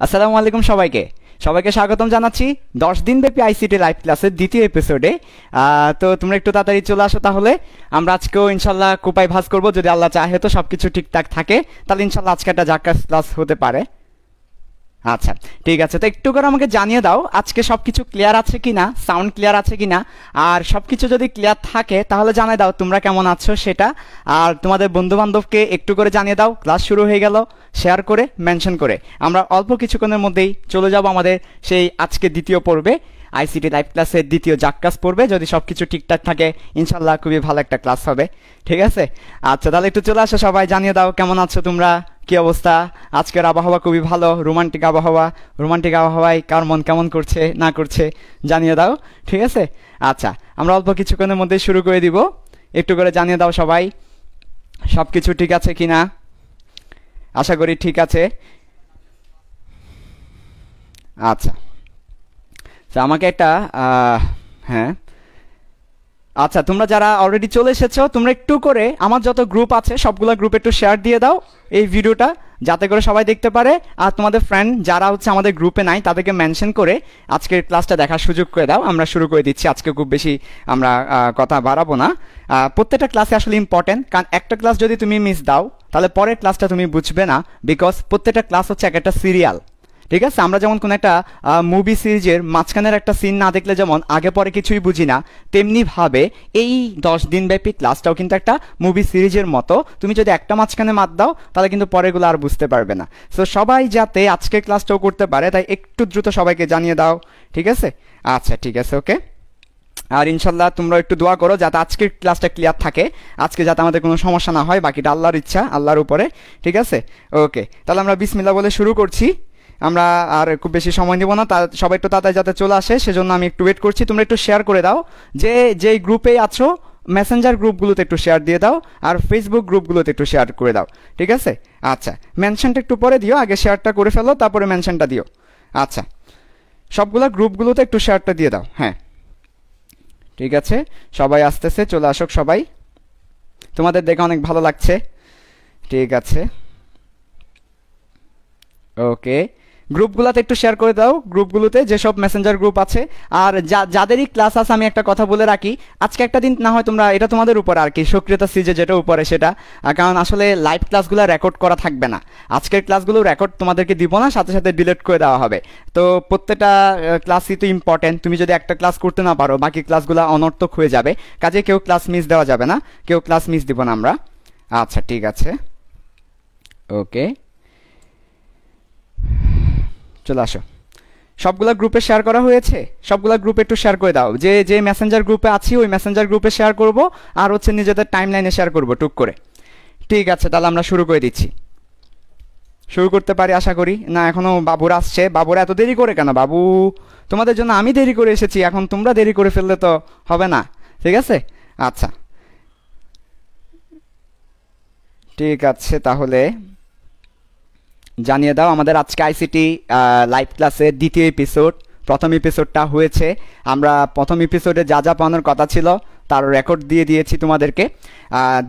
আসসালামু আলাইকুম সবাইকে সবাইকে স্বাগতম জানাচ্ছি 10 দিন ব্যাপী আইসিটি লাইভ ক্লাসের দ্বিতীয় এপিসোডে। তো তোমরা একটু তাড়াতাড়ি চলে আসো, তাহলে আমরা আজকেও ইনশাল্লাহ কোপাই ভাঁজ করবো। যদি আল্লাহ চাহে তো সবকিছু ঠিকঠাক থাকে তাহলে ইনশাল্লাহ আজকে একটা জাক্কাস ক্লাস হতে পারে। আচ্ছা ঠিক আছে, তো একটু করে আমাকে জানিয়ে দাও আজকে সবকিছু ক্লিয়ার আছে কিনা, সাউন্ড ক্লিয়ার আছে কিনা। আর সবকিছু যদি ক্লিয়ার থাকে তাহলে জানিয়ে দাও তোমরা কেমন আছো সেটা। আর তোমাদের বন্ধু বান্ধবকে একটু করে জানিয়ে দাও ক্লাস শুরু হয়ে গেল, শেয়ার করে মেনশন করে। আমরা অল্প কিছুক্ষণের মধ্যেই চলে যাব আমাদের সেই আজকে দ্বিতীয় পর্বে, আইসিটি লাইভ ক্লাসের দ্বিতীয় জাক্কাস পড়বে। যদি সব কিছু ঠিকঠাক থাকে ইনশাল্লাহ খুবই ভালো একটা ক্লাস হবে, ঠিক আছে। আচ্ছা তাহলে একটু চলে আসো সবাই, জানিয়ে দাও কেমন আছো তোমরা, কি অবস্থা। আজকের আবহাওয়া খুবই ভালো, রোমান্টিক আবহাওয়া। রোমান্টিক আবহাওয়ায় কার মন কেমন করছে না করছে জানিয়ে দাও, ঠিক আছে। আচ্ছা আমরা অল্প কিছুক্ষণের মধ্যেই শুরু করে দিব, একটু করে জানিয়ে দাও সবাই সব কিছু ঠিক আছে কিনা। আশা করি ঠিক আছে। আচ্ছা আমাকে একটা হ্যাঁ আচ্ছা, তোমরা যারা অলরেডি চলে এসেছো তোমরা একটু করে আমার যত গ্রুপ আছে সবগুলো গ্রুপে একটু শেয়ার দিয়ে দাও এই ভিডিওটা, যাতে করে সবাই দেখতে পারে। আর তোমাদের ফ্রেন্ড যারা হচ্ছে আমাদের গ্রুপে নাই তাদেরকে মেনশন করে আজকের ক্লাসটা দেখার সুযোগ করে দাও। আমরা শুরু করে দিচ্ছি, আজকে খুব বেশি আমরা কথা বাড়াবো না। প্রত্যেকটা ক্লাসে আসলে ইম্পর্টেন্ট, কারণ একটা ক্লাস যদি তুমি মিস দাও তাহলে পরের ক্লাসটা তুমি বুঝবে না, বিকজ প্রত্যেকটা ক্লাস হচ্ছে একটা সিরিয়াল, ঠিক আছে। আমরা যেমন কোনো একটা মুভি সিরিজের মাঝখানের একটা সিন না দেখলে যেমন আগে পরে কিছুই বুঝি না, তেমনিভাবে এই 10 দিন ব্যাপী ক্লাসটাও কিন্তু একটা মুভি সিরিজের মতো। তুমি যদি একটা মাঝখানে মাত দাও তাহলে কিন্তু পরেরগুলো আর বুঝতে পারবে না। সো সবাই যাতে আজকের ক্লাসটাও করতে পারে তাই একটু দ্রুত সবাইকে জানিয়ে দাও, ঠিক আছে। আচ্ছা ঠিক আছে, ওকে। আর ইনশাল্লাহ তোমরা একটু দোয়া করো যাতে আজকের ক্লাসটা ক্লিয়ার থাকে, আজকে যাতে আমাদের কোনো সমস্যা না হয়। বাকিটা আল্লাহর ইচ্ছা, আল্লাহর উপরে, ঠিক আছে। ওকে তাহলে আমরা বিসমিল্লাহ বলে শুরু করছি। আমরা আর খুব বেশি সময় নেব না, সবাই একটু তাড়াতাড়ি যাতে চলে আসে সেজন্য আমি একটু ওয়েট করছি। তোমরা একটু শেয়ার করে দাও, যেই গ্রুপে আছো মেসেঞ্জার গ্রুপগুলোতে একটু শেয়ার দিয়ে দাও, আর ফেসবুক গ্রুপগুলোতে একটু শেয়ার করে দাও, ঠিক আছে। আচ্ছা মেনশনটা একটু পরে দিও, আগে শেয়ারটা করে ফেলো তারপরে মেনশনটা দিও। আচ্ছা সবগুলো গ্রুপগুলোতে একটু শেয়ারটা দিয়ে দাও, হ্যাঁ ঠিক আছে। সবাই আসতেছে, চলে আসুক সবাই, তোমাদের দেখে অনেক ভালো লাগছে, ঠিক আছে। ওকে গ্রুপগুলোতে একটু শেয়ার করে দাও, গ্রুপগুলোতে যেসব মেসেঞ্জার গ্রুপ আছে। আর যাদেরই ক্লাস আছে আমি একটা কথা বলে রাখি, আজকে একটা দিন না হয় তোমরা, এটা তোমাদের উপর আর কি, সক্রিয়তা সিজে যেটা উপরে সেটা, কারণ আসলে লাইভ ক্লাসগুলো রেকর্ড করা থাকবে না। আজকের ক্লাসগুলো রেকর্ড তোমাদেরকে দিব না, সাথে সাথে ডিলিট করে দেওয়া হবে। তো প্রত্যেকটা ক্লাসই তো ইম্পর্টেন্ট, তুমি যদি একটা ক্লাস করতে না পারো বাকি ক্লাসগুলো অনর্থক হয়ে যাবে। কাজে কেউ ক্লাস মিস দেওয়া যাবে না, কেউ ক্লাস মিস দিব না আমরা। আচ্ছা ঠিক আছে, ওকে চলে আসো। সবগুলা গ্রুপে শেয়ার করা হয়েছে, সবগুলা গ্রুপে একটু শেয়ার করে দাও। যে মেসেঞ্জার গ্রুপে আছি ওই মেসেঞ্জার গ্রুপে শেয়ার করব, আর হচ্ছে নিজেদের টাইম লাইনে শেয়ার করবো টুক করে, ঠিক আছে। তাহলে আমরা শুরু করে দিচ্ছি, শুরু করতে পারি আশা করি। না এখনও বাবুরা আসছে, বাবুরা এত দেরি করে কেন? বাবু তোমাদের জন্য আমি দেরি করে এসেছি, এখন তোমরা দেরি করে ফেললে তো হবে না, ঠিক আছে। আচ্ছা ঠিক আছে, তাহলে জানিয়ে দাও আমাদের আজকে আইসিটি লাইভ ক্লাসের দ্বিতীয় এপিসোড। প্রথম এপিসোডটা হয়েছে, আমরা প্রথম এপিসোডে যা যা পাওয়ানোর কথা ছিল তার রেকর্ড দিয়ে দিয়েছি তোমাদেরকে।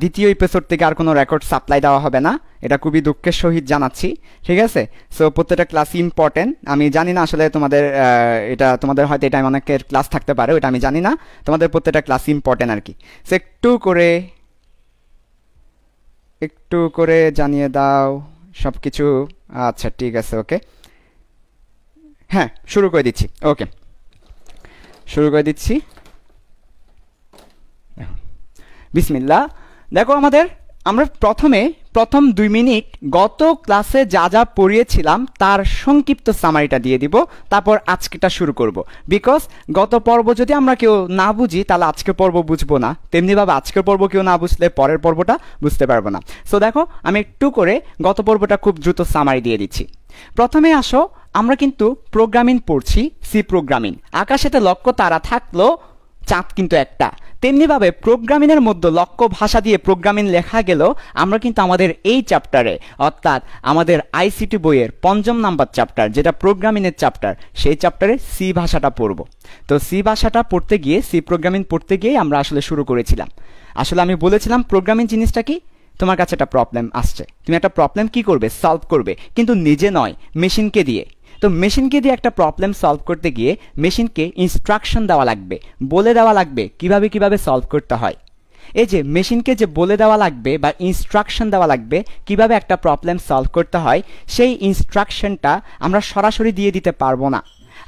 দ্বিতীয় এপিসোড থেকে আর কোনো রেকর্ড সাপ্লাই দেওয়া হবে না, এটা খুবই দুঃখের সহিত জানাচ্ছি, ঠিক আছে। সো প্রত্যেকটা ক্লাস ইম্পর্টেন্ট। আমি জানি না আসলে তোমাদের এটা তোমাদের হয়তো এই টাইম অনেকের ক্লাস থাকতে পারে, ওটা আমি জানি না, তোমাদের প্রত্যেকটা ক্লাস ইম্পর্টেন্ট আর কি। সো একটু করে জানিয়ে দাও সব কিছু। আচ্ছা ঠিক আছে, ওকে হ্যাঁ শুরু করে দিচ্ছি, ওকে শুরু করে দিচ্ছি। বিসমিল্লাহ। দেখো আমরা প্রথম 2 মিনিট গত ক্লাসে যা যা পড়িয়েছিলাম তার সংক্ষিপ্ত সামারিটা দিয়ে দিব, তারপর আজকেটা শুরু করব। বিকজ গত পর্ব যদি আমরা কেউ না বুঝি তাহলে আজকের পর্ব বুঝবো না, তেমনিভাবে আজকের পর্ব কেউ না বুঝলে পরের পর্বটা বুঝতে পারবো না। সো দেখো আমি একটু করে গত পর্বটা খুব দ্রুত সামারি দিয়ে দিচ্ছি। প্রথমে আসো, আমরা কিন্তু প্রোগ্রামিং পড়ছি, সি প্রোগ্রামিং। আকাশেতে লক্ষ্য তারা থাকলো, চাঁদ কিন্তু একটা। তেমনিভাবে প্রোগ্রামিংয়ের মধ্যে লক্ষ্য ভাষা দিয়ে প্রোগ্রামিং লেখা গেল। আমরা কিন্তু আমাদের এই চ্যাপ্টারে, অর্থাৎ আমাদের আইসিটি বইয়ের 5ম নাম্বার চ্যাপ্টার যেটা প্রোগ্রামিংয়ের চ্যাপ্টার, সেই চ্যাপ্টারে সি ভাষাটা পড়ব। তো সি ভাষাটা পড়তে গিয়ে, সি প্রোগ্রামিং পড়তে গিয়ে আমরা আসলে শুরু করেছিলাম। আসলে আমি বলেছিলাম প্রোগ্রামিং জিনিসটা কি, তোমার কাছে একটা প্রবলেম আসছে, তুমি একটা প্রবলেম কি করবে, সলভ করবে, কিন্তু নিজে নয়, মেশিনকে দিয়ে। তো মেশিনকে দিয়ে একটা প্রবলেম সলভ করতে গিয়ে মেশিনকে ইনস্ট্রাকশন দেওয়া লাগবে, বলে দেওয়া লাগবে কিভাবে সলভ করতে হয়। এই যে মেশিনকে যে বলে দেওয়া লাগবে বা ইনস্ট্রাকশন দেওয়া লাগবে কিভাবে একটা প্রবলেম সলভ করতে হয়, সেই ইনস্ট্রাকশনটা আমরা সরাসরি দিয়ে দিতে পারবো না।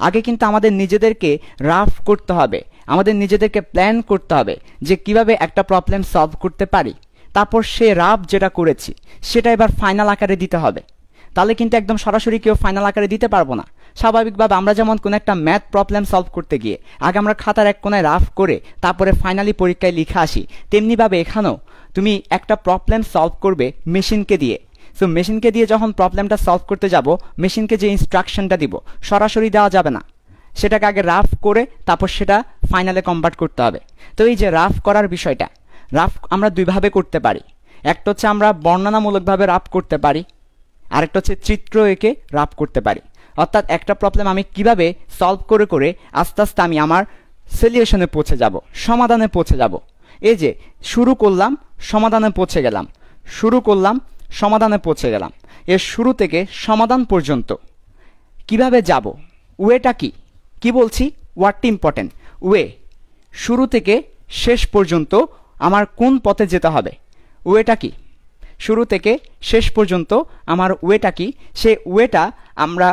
আগে কিন্তু আমাদের নিজেদেরকে রাফ করতে হবে, আমাদের নিজেদেরকে প্ল্যান করতে হবে যে কিভাবে একটা প্রবলেম সলভ করতে পারি। তারপর সে রাফ যেটা করেছি সেটা এবার ফাইনাল আকারে দিতে হবে। তাহলে কিন্তু একদম সরাসরি কেউ ফাইনাল আকারে দিতে পারবো না। স্বাভাবিকভাবে আমরা যেমন কোনো একটা ম্যাথ প্রবলেম সলভ করতে গিয়ে আগে আমরা খাতার এক কোনায় রাফ করে তারপরে ফাইনালি পরীক্ষায় লিখে আসি, তেমনিভাবে এখানেও তুমি একটা প্রবলেম সলভ করবে মেশিনকে দিয়ে। সো মেশিনকে দিয়ে যখন প্রবলেমটা সলভ করতে যাব, মেশিনকে যে ইনস্ট্রাকশনটা দিব সরাসরি দেওয়া যাবে না, সেটাকে আগে রাফ করে তারপর সেটা ফাইনালে কনভার্ট করতে হবে। তো এই যে রাফ করার বিষয়টা, রাফ আমরা দুইভাবে করতে পারি। একটা হচ্ছে আমরা বর্ণনামূলকভাবে রাফ করতে পারি, আরেকটা হচ্ছে চিত্র এঁকে রাফ করতে পারি। অর্থাৎ একটা প্রবলেম আমি কিভাবে সলভ করে করে আস্তে আস্তে আমি আমার সলিউশনে পৌঁছে যাব, সমাধানে পৌঁছে যাব। এই যে শুরু করলাম, সমাধানে পৌঁছে গেলাম, শুরু করলাম, সমাধানে পৌঁছে গেলাম। এর শুরু থেকে সমাধান পর্যন্ত কিভাবে যাব, ওয়েটা কি, কি বলছি, ওয়ার্ডটি ইম্পর্টেন্ট। ওয়ে, শুরু থেকে শেষ পর্যন্ত আমার কোন পথে যেতে হবে, ওয়েটা কি, শুরু থেকে শেষ পর্যন্ত আমার ওয়েটা কি, সেই ওয়েটা আমরা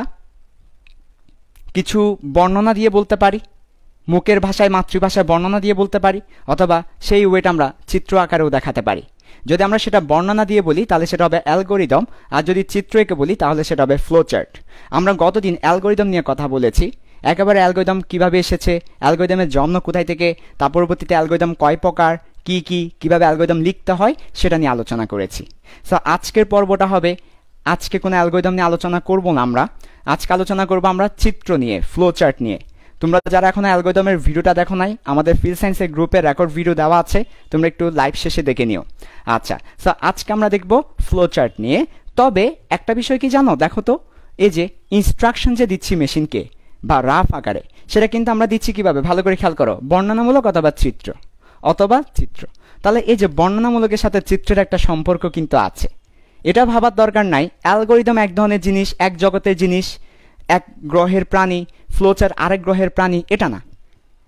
কিছু বর্ণনা দিয়ে বলতে পারি, মুখের ভাষায় মাতৃভাষায় বর্ণনা দিয়ে বলতে পারি, অথবা সেই ওয়েটা আমরা চিত্র আকারেও দেখাতে পারি। যদি আমরা সেটা বর্ণনা দিয়ে বলি তাহলে সেটা হবে অ্যালগোরিদম, আর যদি চিত্র এঁকে বলি তাহলে সেটা হবে ফ্লোচার্ট। আমরা গতদিন অ্যালগোরিদম নিয়ে কথা বলেছি, একেবারে অ্যালগোরিদম কিভাবে এসেছে, অ্যালগোরিদমের জন্ম কোথায় থেকে, তার পরবর্তীতে অ্যালগোরিদম কয় প্রকার, কিভাবে অ্যালগোরিদম লিখতে হয় সেটা নিয়ে আলোচনা করেছি। সো আজকের পর্বটা হবে, আজকে কোনো অ্যালগোরিদম নিয়ে আলোচনা করব না আমরা, আজকে আলোচনা করব আমরা চিত্র নিয়ে, ফ্লোচার্ট নিয়ে। তোমরা যারা এখন অ্যালগোরিদমের ভিডিওটা দেখো নাই, আমাদের ফিল্ড সায়েন্সের গ্রুপে রেকর্ড ভিডিও দেওয়া আছে, তোমরা একটু লাইভ শেষে দেখে নিও। আচ্ছা, সো আজকে আমরা দেখব ফ্লোচার্ট নিয়ে। তবে একটা বিষয় কি জানো, দেখো তো, এই যে ইনস্ট্রাকশন যে দিচ্ছি মেশিনকে বা রাফ আকারে, সেটা কিন্তু আমরা দিচ্ছি কিভাবে, ভালো করে খেয়াল করো, বর্ণনামূলক অথবা চিত্র। তাহলে এই যে বর্ণনামূলকের সাথে চিত্রের একটা সম্পর্ক কিন্তু আছে, এটা ভাবার দরকার নাই। অ্যালগোরিদম এক ধরনের জিনিস, এক জগতের জিনিস, এক গ্রহের প্রাণী, ফ্লোচার্ট আরেক গ্রহের প্রাণী, এটা না।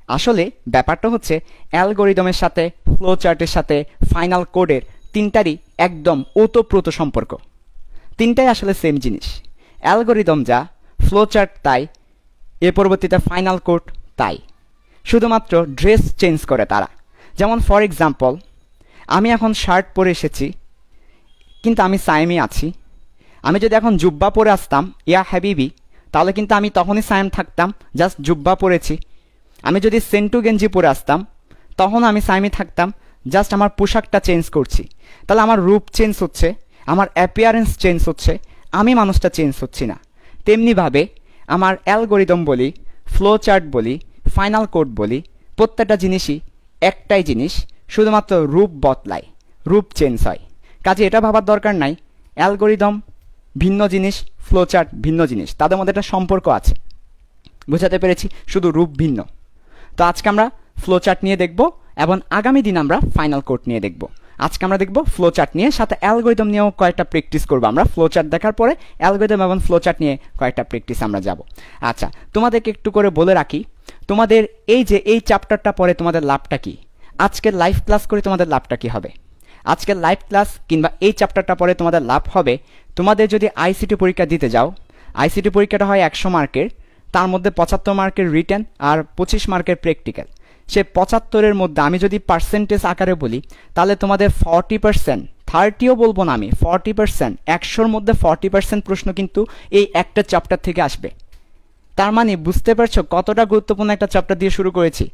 আসলে ব্যাপারটা হচ্ছে অ্যালগোরিদমের সাথে, ফ্লোচার্টের সাথে, ফাইনাল কোডের তিনটারই একদম ওতপ্রোত সম্পর্ক। তিনটাই আসলে সেম জিনিস। অ্যালগোরিদম যা, ফ্লোচার্ট তাই, এর পরবর্তীতে ফাইনাল কোড তাই, শুধুমাত্র ড্রেস চেঞ্জ করে তারা। যেমন ফর এক্সাম্পল, আমি এখন শার্ট পরে এসেছি কিন্তু আমি সায়েমে আছি। আমি যদি এখন জুব্বা পরে আসতাম, ইয়া হাবিবি, তাহলে কিন্তু আমি তখনই সায়েম থাকতাম, জাস্ট জুব্বা পরেছি। আমি যদি সেন্টু গেঞ্জি পরে আসতাম তখন আমি সায়েমে থাকতাম, জাস্ট আমার পোশাকটা চেঞ্জ করছি। তাহলে আমার রূপ চেঞ্জ হচ্ছে, আমার অ্যাপিয়ারেন্স চেঞ্জ হচ্ছে, আমি মানুষটা চেঞ্জ হচ্ছি না। তেমনিভাবে আমার অ্যালগোরিদম বলি, ফ্লোচার্ট বলি, ফাইনাল কোড বলি, প্রত্যেকটা জিনিসই একটাই জিনিস, শুধুমাত্র রূপ বদলায়, রূপ চেঞ্জ হয়। কাজে এটা ভাবার দরকার নাই অ্যালগোরিদম ভিন্ন জিনিস, ফ্লোচার্ট ভিন্ন জিনিস, তাদের মধ্যে একটা সম্পর্ক আছে। বোঝাতে পেরেছি, শুধু রূপ ভিন্ন। তো আজকে আমরা ফ্লোচার্ট নিয়ে দেখব এবং আগামী দিন আমরা ফাইনাল কোড নিয়ে দেখব। আজকে আমরা দেখব ফ্লোচার্ট নিয়ে, সাথে অ্যালগোরিদম নিয়েও কয়েকটা প্র্যাকটিস করবো আমরা। ফ্লোচার্ট দেখার পরে অ্যালগোরিদম এবং ফ্লোচার্ট নিয়ে কয়েকটা প্র্যাকটিস আমরা যাব। আচ্ছা, তোমাদেরকে একটু করে বলে রাখি, তোমাদের এই যে এই চ্যাপ্টারটা পরে তোমাদের লাভটা কি, আজকের লাইভ ক্লাস করে তোমাদের লাভটা কি হবে। আজকের লাইভ ক্লাস কিংবা এই চ্যাপ্টারটা পরে তোমাদের লাভ হবে, তোমাদের যদি আইসিটি পরীক্ষা দিতে যাও, আইসিটি পরীক্ষাটা হয় 100 মার্কের, তার মধ্যে 75 মার্কের রিটেন আর 25 মার্কের প্র্যাকটিক্যাল। সে 75-এর মধ্যে আমি যদি পার্সেন্টেজ আকারে বলি তাহলে তোমাদের 40%, 30ও বলবো না আমি, 40%, 100-র মধ্যে 40% প্রশ্ন কিন্তু এই একটা চ্যাপ্টার থেকে আসবে। তার মানে বুঝতে পারছো কতটা গুরুত্বপূর্ণ একটা চ্যাপ্টার দিয়ে শুরু করেছি।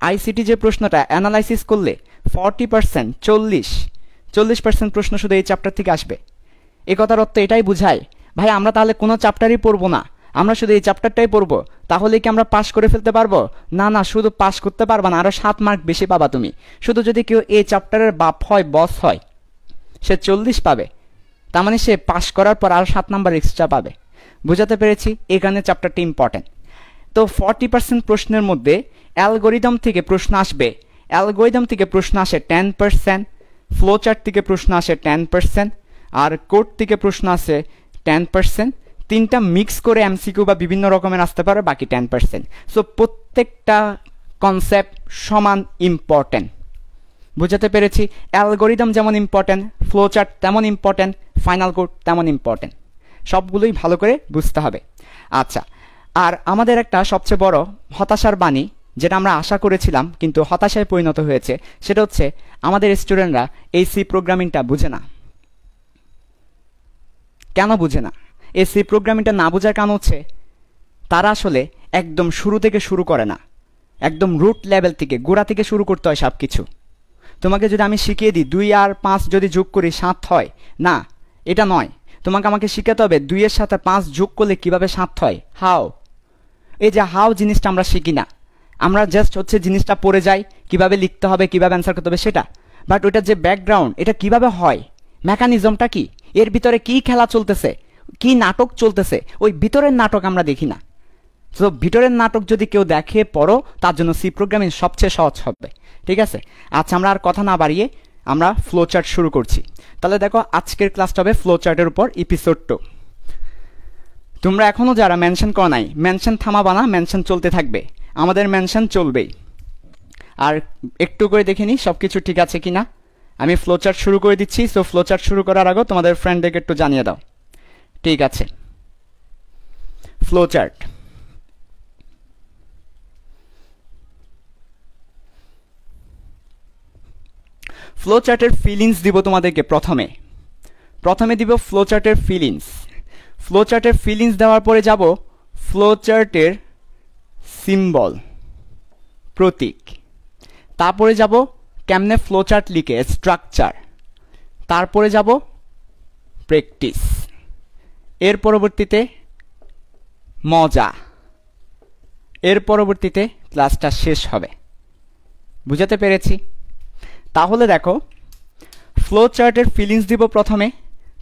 আইসিটি যে প্রশ্নটা অ্যানালাইসিস করলে 40%, 40% প্রশ্ন শুধু এই চ্যাপ্টার থেকে আসবে। এ কথার অর্থ এটাই বুঝায়, ভাই আমরা তাহলে কোনো চ্যাপ্টারই পড়বো না, আমরা শুধু এই চ্যাপ্টারটাই পড়বো, তাহলে কি আমরা পাস করে ফেলতে পারবো? না, শুধু পাস করতে পারবা না, আরও 7 মার্ক বেশি পাবা তুমি। শুধু যদি কেউ এই চ্যাপ্টারের বাপ হয়, বস হয়, সে 40 পাবে, তার মানে সে পাস করার পর আরও 7 নাম্বার এক্সট্রা পাবে। বুঝাতে পেরেছি? এখানে চ্যাপ্টারটি ইম্পর্টেন্ট। তো 40% প্রশ্নের মধ্যে অ্যালগোরিদম থেকে প্রশ্ন আসবে, অ্যালগোরিদম থেকে প্রশ্ন আসে 10%, ফ্লোচার্ট থেকে প্রশ্ন আসে 10%, আর কোড থেকে প্রশ্ন আসে 10%, তিনটা মিক্স করে এমসিকিউ বা বিভিন্ন রকমের আসতে পারে, বাকি 10%। সো প্রত্যেকটা কনসেপ্ট সমান ইম্পর্টেন্ট। বুঝাতে পেরেছি? অ্যালগোরিদম যেমন ইম্পর্টেন্ট, ফ্লো চার্ট তেমন ইম্পর্টেন্ট, ফাইনাল কোড তেমন ইম্পর্টেন্ট। সবগুলোই ভালো করে বুঝতে হবে। আচ্ছা, আর আমাদের একটা সবচেয়ে বড় হতাশার বাণী, যেটা আমরা আশা করেছিলাম কিন্তু হতাশায় পরিণত হয়েছে, সেটা হচ্ছে আমাদের স্টুডেন্টরা এই সি প্রোগ্রামিংটা বুঝে না। কেন বুঝে না? এই সি প্রোগ্রামিংটা না বোঝার কারণ হচ্ছে তারা আসলে একদম শুরু থেকে শুরু করে না, একদম রুট লেভেল থেকে, গোড়া থেকে শুরু করতে হয় সব কিছু। তোমাকে যদি আমি শিখিয়ে দিই 2 আর 5 যদি যোগ করি 7 হয়, না, এটা নয়। আমাকে শিখাতে হবে 2 এর সাথে 5 যোগ করলে কিভাবে 7 হয়, হাউ। এই যে হাউ জিনিসটা আমরা শিখি না, আমরা জাস্ট হচ্ছে জিনিসটা পড়ে যাই, কিভাবে লিখতে হবে, কিভাবে অ্যান্সার করতে হবে সেটা। বাট ওইটার যে ব্যাকগ্রাউন্ড, এটা কিভাবে হয়, মেকানিজমটা কি, এর ভিতরে কি খেলা চলতেছে, কি নাটক চলতেছে, ওই ভিতরের নাটক আমরা দেখি না। তো ভিতরের নাটক যদি কেউ দেখে পড়ো, তার জন্য সি প্রোগ্রামিং সবচেয়ে সহজ হবে। ঠিক আছে? আচ্ছা, আমরা আর কথা না বাড়িয়ে আমরা ফ্লো চার্ট শুরু করছি। তাহলে দেখো, আজকের ক্লাসটা হবে ফ্লো চার্টের উপর, এপিসোড 2। তোমরা এখনও যারা মেনশন করো নাই, মেনশন থামাবা না, মেনশন চলতে থাকবে, আমাদের মেনশন চলবেই। আর একটু করে দেখে নিই সব কিছু ঠিক আছে কিনা। আমি ফ্লো চার্ট শুরু করে দিচ্ছি। সো ফ্লো চার্ট শুরু করার আগে তোমাদের ফ্রেন্ডদেরকে একটু জানিয়ে দাও। ঠিক আছে, ফ্লো চার্ট। ফ্লো চার্টের ফিলিংস দিব তোমাদেরকে। প্রথমে দিব ফ্লো চার্টের ফিলিংস। ফ্লো চার্টের ফিলিংস দেওয়ার পরে যাব ফ্লো চার্টের সিম্বল, প্রতীক। তারপরে যাব কেমনে ফ্লো চার্ট লিখে, স্ট্রাকচার। তারপরে যাব প্র্যাকটিস। এর পরবর্তীতে মজা। এর পরবর্তীতে ক্লাসটা শেষ হবে। বুঝাতে পেরেছি? তাহলে দেখো, ফ্লো চার্টের ফিলিংস দিব প্রথমে,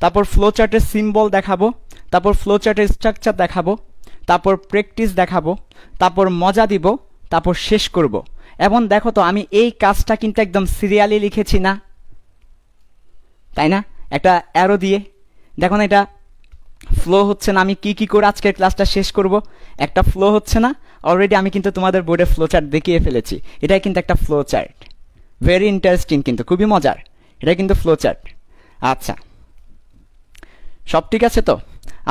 তারপর ফ্লো চার্টের সিম্বল দেখাবো, তারপর ফ্লো চার্টের স্ট্রাকচার দেখাবো, তারপর প্র্যাকটিস দেখাবো, তারপর মজা দিব, তারপর শেষ করব। এবং দেখো তো, আমি এই কাজটা কিন্তু একদম সিরিয়ালি লিখেছি না, তাই না? একটা অ্যারো দিয়ে দেখো না, এটা ফ্লো হচ্ছে না। আমি কি কি করে আজকের ক্লাসটা শেষ করব, একটা ফ্লো হচ্ছে না। অলরেডি আমি কিন্তু তোমাদের বোর্ডে ফ্লো চার্ট দেখিয়ে ফেলেছি। এটাই কিন্তু একটা ফ্লো চার্ট, ভেরি ইন্টারেস্টিং, কিন্তু খুবই মজার। এটা কিন্তু ফ্লো চার্ট। আচ্ছা, সব ঠিক আছে তো?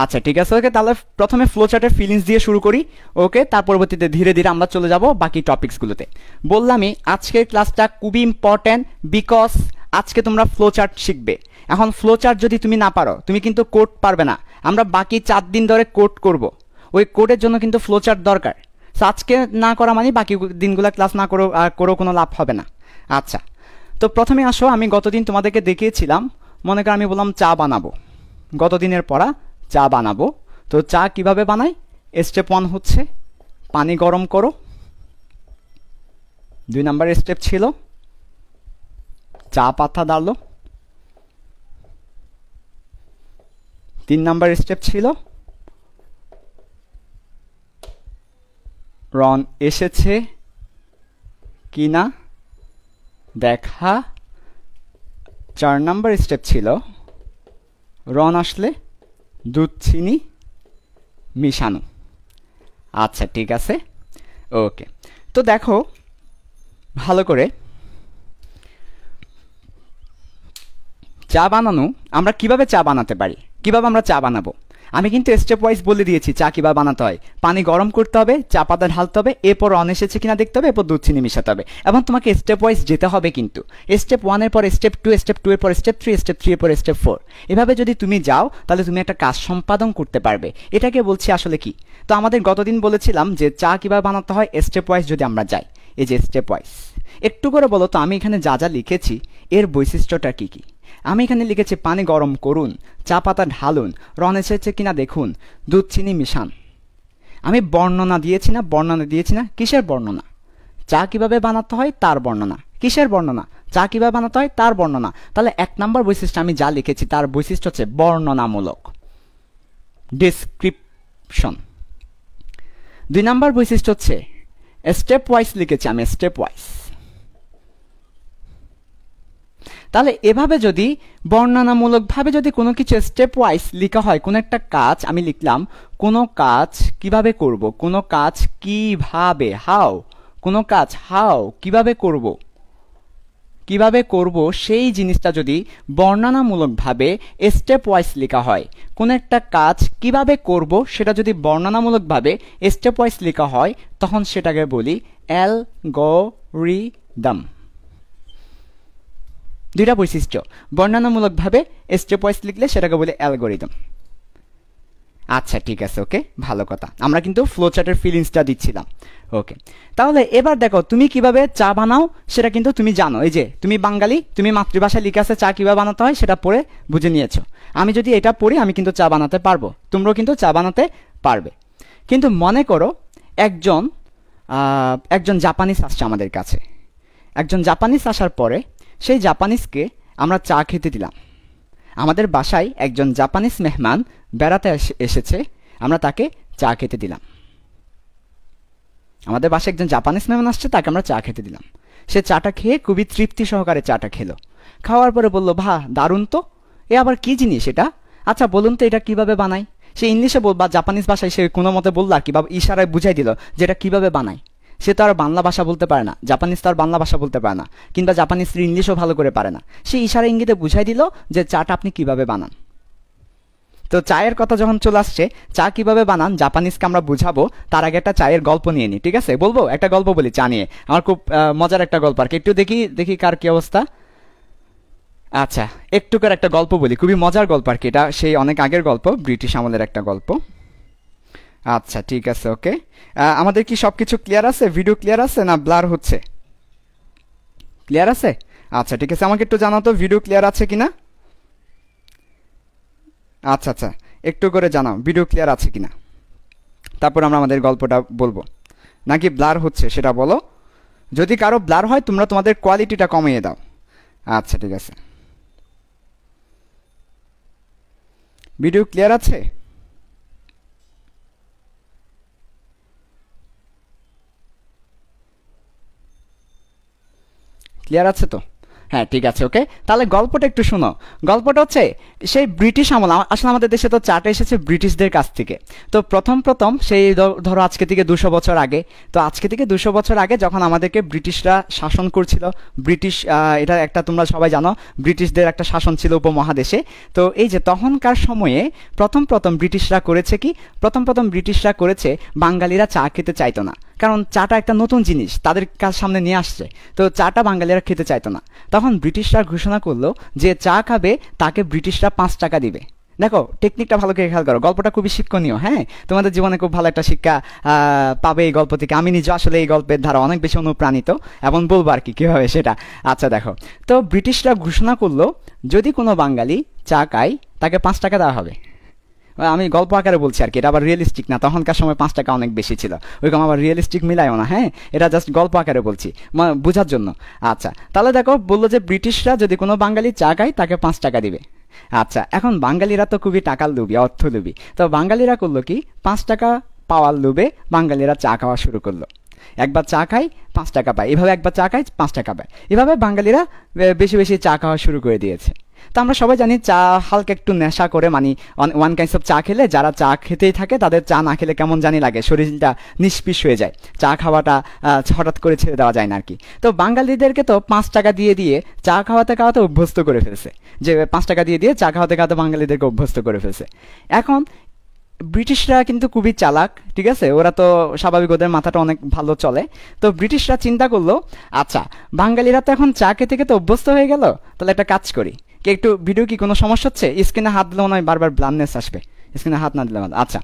আচ্ছা, ঠিক আছে, ওকে। তাহলে প্রথমে ফ্লো চার্টের ফিলিংস দিয়ে শুরু করি, ওকে। তার পরবর্তীতে ধীরে ধীরে আমরা চলে যাব বাকি টপিকসগুলোতে। বললামই আজকের ক্লাসটা খুবই ইম্পর্ট্যান্ট, বিকজ আজকে তোমরা ফ্লো চার্ট শিখবে। এখন ফ্লো চার্ট যদি তুমি না পারো, তুমি কিন্তু কোড পারবে না। আমরা বাকি 4 দিন ধরে কোড করব, ওই কোডের জন্য কিন্তু ফ্লো চার্ট দরকার। সো আজকে না করা মানে বাকি দিনগুলো ক্লাস না করেও কোনো লাভ হবে না। আচ্ছা, তো প্রথমে আসো, আমি গতদিন তোমাদেরকে দেখিয়েছিলাম, মনে করো আমি বললাম চা বানাবো, গতদিনের পড়া চা বানাবো। তো চা কিভাবে বানাই? স্টেপ 1 হচ্ছে পানি গরম করো। 2 নাম্বার স্টেপ ছিল চা পাতা ডালো। 3 নাম্বার স্টেপ ছিল রন এসেছে কিনা দেখা। 4 নাম্বার স্টেপ ছিল রন আসলে দুধ চিনি মিশানো। আচ্ছা, ঠিক আছে, ওকে। তো দেখো ভালো করে, চা বানানো, আমরা কিভাবে চা বানাতে পারি, কিভাবে আমরা চা বানাবো। আমি কিন্তু স্টেপ ওয়াইজ বলে দিয়েছি চা কিভাবে বানাতে হয়। পানি গরম করতে হবে, চা পাতা ঢালতে হবে, এরপর রন এসেছে কিনা দেখতে হবে, এরপর দুধ চিনি মিশাতে হবে। এবং তোমাকে স্টেপ ওয়াইজ যেতে হবে কিন্তু। স্টেপ 1 এর পর স্টেপ 2, স্টেপ 2 এর পর স্টেপ 3, স্টেপ 3 এর পর স্টেপ 4। এভাবে যদি তুমি যাও, তাহলে তুমি একটা কাজ সম্পাদন করতে পারবে। এটাকে বলছি আসলে কি। তো আমাদের গতদিন বলেছিলাম যে চা কিভাবে বানাতে হয় স্টেপ ওয়াইজ যদি আমরা যাই। এই যে স্টেপ ওয়াইজ, একটু করে বলো তো, আমি এখানে যা যা লিখেছি এর বৈশিষ্ট্যটা কি কি। আমি এখানে লিখেছি পানি গরম করুন, চা পাতা ঢালুন, রন এসেছে কিনা দেখুন, দুধ চিনি মিশান। আমি বর্ণনা দিয়েছি না? কিসের বর্ণনা? চা কিভাবে বানাতে হয় তার বর্ণনা। কিসের বর্ণনা? চা কিভাবে বানাতে হয় তার বর্ণনা। তাহলে 1 নাম্বার বৈশিষ্ট্য আমি যা লিখেছি তার বৈশিষ্ট্য হচ্ছে বর্ণনামূলক, ডেসক্রিপশন। 2 নাম্বার বৈশিষ্ট্য হচ্ছে স্টেপ ওয়াইজ লিখেছি আমি, স্টেপ ওয়াইজ। তাহলে এভাবে যদি বর্ণনামূলকভাবে যদি কোনো কিছু স্টেপ ওয়াইজ লেখা হয়, কোনো একটা কাজ আমি লিখলাম, কোনো কাজ কিভাবে করব, কোনো কাজ কিভাবে, হাউ, কোনো কাজ হাউ, কিভাবে করব, কিভাবে করব, সেই জিনিসটা যদি বর্ণনামূলকভাবে স্টেপ ওয়াইজ লেখা হয়, কোনো একটা কাজ কিভাবে করব সেটা যদি বর্ণনামূলকভাবে স্টেপ ওয়াইজ লেখা হয়, তখন সেটাকে বলি অ্যালগরিদম। দুইটা বৈশিষ্ট্য, বর্ণনামূলকভাবে স্টেপ ওয়াইজ লিখলে সেটাকে বলি অ্যালগরিদম। আচ্ছা ঠিক আছে, ওকে, ভালো কথা। আমরা কিন্তু ফ্লো চার্টের ফিলিংসটা দিচ্ছিলাম। ওকে, তাহলে এবার দেখো তুমি কিভাবে চা বানাও সেটা কিন্তু তুমি জানো। এই যে তুমি বাঙালি, তুমি মাতৃভাষায় লিখে আছে চা কিভাবে বানাতে হয় সেটা পড়ে বুঝে নিয়েছো। আমি যদি এটা পড়ি আমি কিন্তু চা বানাতে পারবো, তোমরাও কিন্তু চা বানাতে পারবে। কিন্তু মনে করো একজন জাপানিজ আসছে আমাদের কাছে। একজন জাপানিজ আসার পরে সেই জাপানিজকে আমরা চা খেতে দিলাম। আমাদের বাসায় একজন জাপানিজ মেহমান বেড়াতে এসেছে, আমরা তাকে চা খেতে দিলাম। আমাদের বাসায় একজন জাপানিজ মেহমান আসছে, তাকে আমরা চা খেতে দিলাম। সে চাটা খেয়ে খুবই তৃপ্তি সহকারে চাটা খেলো। খাওয়ার পরে বলল, বাহ দারুণ তো, এ আবার কি জিনিস এটা, আচ্ছা বলুন তো এটা কিভাবে বানাই। সে ইংলিশে বা জাপানিজ ভাষায় সে কোনো মতে বলল আর কি, বা ইশারায় বুঝাই দিল যে এটা কিভাবে বানায়। সে তো আর বাংলা ভাষা বলতে পারে না, জাপানিজ তো আর বাংলা ভাষা বলতে পারে না, কিংবা জাপানিজ ইংলিশও ভালো করে পারে না। সে ইশারা ইঙ্গিতে বুঝাই দিল যে চাটা আপনি কিভাবে বানান। তো চায়ের কথা যখন চলে আসছে, চা কিভাবে বানান জাপানিজকে আমরা বুঝাবো, তার আগে একটা চায়ের গল্প নিয়ে নিই, ঠিক আছে? বলবো একটা গল্প বলি চা নিয়ে, আমার খুব মজার একটা গল্প আর কি। একটু দেখি কার কি অবস্থা। আচ্ছা, একটু করে একটা গল্প বলি, খুবই মজার গল্প আর কি। এটা সেই অনেক আগের গল্প, ব্রিটিশ আমলের একটা গল্প। আচ্ছা ঠিক আছে, ওকে। আমাদের কি সব কিছু ক্লিয়ার আছে? ভিডিও ক্লিয়ার আছে না ব্লার হচ্ছে? ক্লিয়ার আছে? আচ্ছা ঠিক আছে, আমাকে একটু জানাও তো ভিডিও ক্লিয়ার আছে কিনা। আচ্ছা আচ্ছা, একটু করে জানাও ভিডিও ক্লিয়ার আছে কিনা, তারপর আমরা আমাদের গল্পটা বলবো। নাকি ব্লার হচ্ছে সেটা বলো। যদি কারো ব্লার হয় তোমরা তোমাদের কোয়ালিটিটা কমিয়ে দাও। আচ্ছা ঠিক আছে, ভিডিও ক্লিয়ার আছে? ক্লিয়ার আছে তো? হ্যাঁ ঠিক আছে, ওকে। তাহলে গল্পটা একটু শোনো। গল্পটা হচ্ছে সেই ব্রিটিশ আমল, আসলে আমাদের দেশে তো চাটা এসেছে ব্রিটিশদের কাছ থেকে। তো প্রথম সেই ধরো আজকে থেকে 200 বছর আগে, তো আজকে থেকে 200 বছর আগে যখন আমাদেরকে ব্রিটিশরা শাসন করছিল, ব্রিটিশ এটা একটা তোমরা সবাই জানো, ব্রিটিশদের একটা শাসন ছিল উপমহাদেশে। তো এই যে তখনকার সময়ে প্রথম ব্রিটিশরা করেছে কি, প্রথম ব্রিটিশরা করেছে বাঙালিরা চা খেতে চাইতো না, কারণ চাটা একটা নতুন জিনিস তাদের সামনে নিয়ে আসছে। তো চাটা বাঙালিরা খেতে চাইতো না। তখন ব্রিটিশরা ঘোষণা করলো যে চা খাবে তাকে ব্রিটিশরা 5 টাকা দিবে। দেখো টেকনিকটা ভালো করে খেয়াল করো, গল্পটা খুবই শিক্ষণীয়। হ্যাঁ, তোমাদের জীবনে খুব ভালো একটা শিক্ষা পাবে এই গল্প থেকে। আমি নিজে আসলে এই গল্পের ধারা অনেক বেশি অনুপ্রাণিত, এবং বলবো আর কি কীভাবে সেটা। আচ্ছা দেখো, তো ব্রিটিশরা ঘোষণা করলো যদি কোনো বাঙালি চা খায় তাকে 5 টাকা দেওয়া হবে। আমি গল্প আকারে বলছি আর কি, এটা আবার রিয়েলিস্টিক না, তখনকার সময় 5 টাকা অনেক বেশি ছিল, ওইরকম আবার রিয়েলিস্টিক মিলাইও না। হ্যাঁ, এটা জাস্ট গল্প আকারে বলছি বোঝার জন্য। আচ্ছা, তাহলে দেখো বললো যে ব্রিটিশরা যদি কোনো বাঙালি চা খায় তাকে 5 টাকা দিবে। আচ্ছা, এখন বাঙালিরা তো খুবই টাকার লোভী, অর্থ লোভী। তো বাঙালিরা করলো কি, 5 টাকা পাওয়ার লোভে বাঙালিরা চা খাওয়া শুরু করলো। একবার চা খাই 5 টাকা পায়, এভাবে একবার চা খাই 5 টাকা পায়, এভাবে বাঙালিরা বেশি বেশি চা খাওয়া শুরু করে দিয়েছে। তো আমরা সবাই জানি চা হালকা একটু নেশা করে, মানে ওয়ান কাইন্ডস অফ চা খেলে যারা চা খেতেই থাকে তাদের চা না খেলে কেমন জানি লাগে, শরীরটা নিষ্পিস হয়ে যায়, চা খাওয়াটা হঠাৎ করে ছেড়ে দেওয়া যায় না আর কি। তো বাঙালিদেরকে তো 5 টাকা দিয়ে চা খাওয়াতে অভ্যস্ত করে ফেলছে, যে 5 টাকা দিয়ে চা খাওয়াতে বাঙালিদেরকে অভ্যস্ত করে ফেলছে। এখন ব্রিটিশরা কিন্তু খুবই চালাক, ঠিক আছে, ওরা তো স্বাভাবিক, ওদের মাথাটা অনেক ভালো চলে। তো ব্রিটিশরা চিন্তা করলো, আচ্ছা বাঙালিরা তো এখন চা খেতে খেতে অভ্যস্ত হয়ে গেল, তাহলে একটা কাজ করি। কি একটু ভিডিও কি কোনো সমস্যা হচ্ছে? স্ক্রিনে হাত দিলেও নয়, বারবার ব্লারনেস আসবে, স্ক্রিনে হাত না দিলে ভালো। আচ্ছা,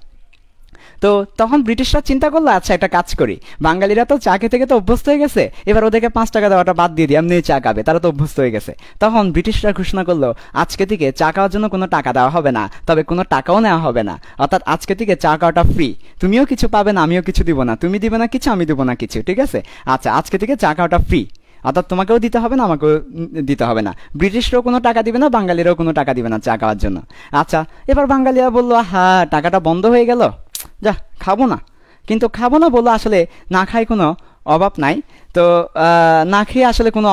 তো তখন ব্রিটিশরা চিন্তা করলো, আচ্ছা একটা কাজ করি, বাঙালিরা তো চা খেতে খেতে অভ্যস্ত হয়ে গেছে, এবার ওদেরকে 5 টাকা দেওয়াটা বাদ দিয়ে দিই, এমনি চা খাবে, তারা তো অভ্যস্ত হয়ে গেছে। তখন ব্রিটিশরা ঘোষণা করলো, আজকে থেকে চা খাওয়ার জন্য কোনো টাকা দেওয়া হবে না, তবে কোনো টাকাও নেওয়া হবে না, অর্থাৎ আজকে থেকে চা খাওয়াটা ফ্রি, তুমিও কিছু পাবে না, আমিও কিছু দিব না, তুমি দিবে না কিছু, আমি দিব না কিছু, ঠিক আছে? আচ্ছা, আজকে থেকে চা খাওয়াটা ফ্রি, অর্থাৎ তোমাকেও দিতে হবে না, আমাকেও দিতে হবে না, ব্রিটিশরাও কোনো টাকা দিবে না, বাঙালিরাও কোনো টাকা দিবে না চা খাওয়ার জন্য। আচ্ছা, এবার বাঙালিরা বললো, হ্যাঁ টাকাটা বন্ধ হয়ে গেল, যা খাবো না। কিন্তু খাবো না বললো আসলে না খাই কোনো অভাব নাই। তো না খেয়ে আসলে কোনো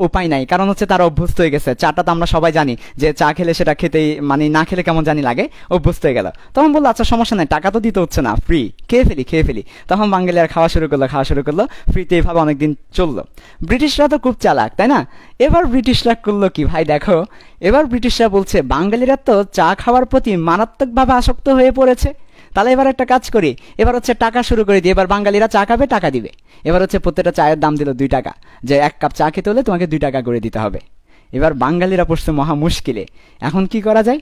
উপায় নাই, কারণ হচ্ছে তারা অভ্যস্ত হয়ে গেছে। চাটা তো আমরা সবাই জানি যে চা খেলে সেটা খেতেই মানে না খেলে কেমন জানি লাগে, অভ্যস্ত হয়ে গেল। তখন বললো আচ্ছা সমস্যা নাই, টাকা তো দিতে হচ্ছে না, ফ্রি, খেয়ে ফেলি। তখন বাঙালি আর খাওয়া শুরু করলো ফ্রিতে। এইভাবে অনেকদিন চললো। ব্রিটিশরা তো খুব চালাক, তাই না? এবার ব্রিটিশরা করলো কি ভাই দেখো, এবার ব্রিটিশরা বলছে বাঙালিরা তো চা খাওয়ার প্রতি মারাত্মকভাবে আসক্ত হয়ে পড়েছে, তাহলে এবার একটা কাজ করি, এবার হচ্ছে টাকা শুরু করে দিই। এবার বাঙালিরা চা খাবে, টাকা দিবে। এবার হচ্ছে প্রত্যেকটা চায়ের দাম দিল 2 টাকা, যে 1 কাপ চা খেতে হলে তোমাকে 2 টাকা করে দিতে হবে। এবার বাঙালিরা পড়ছে মহা মুশকিলে, এখন কি করা যায়?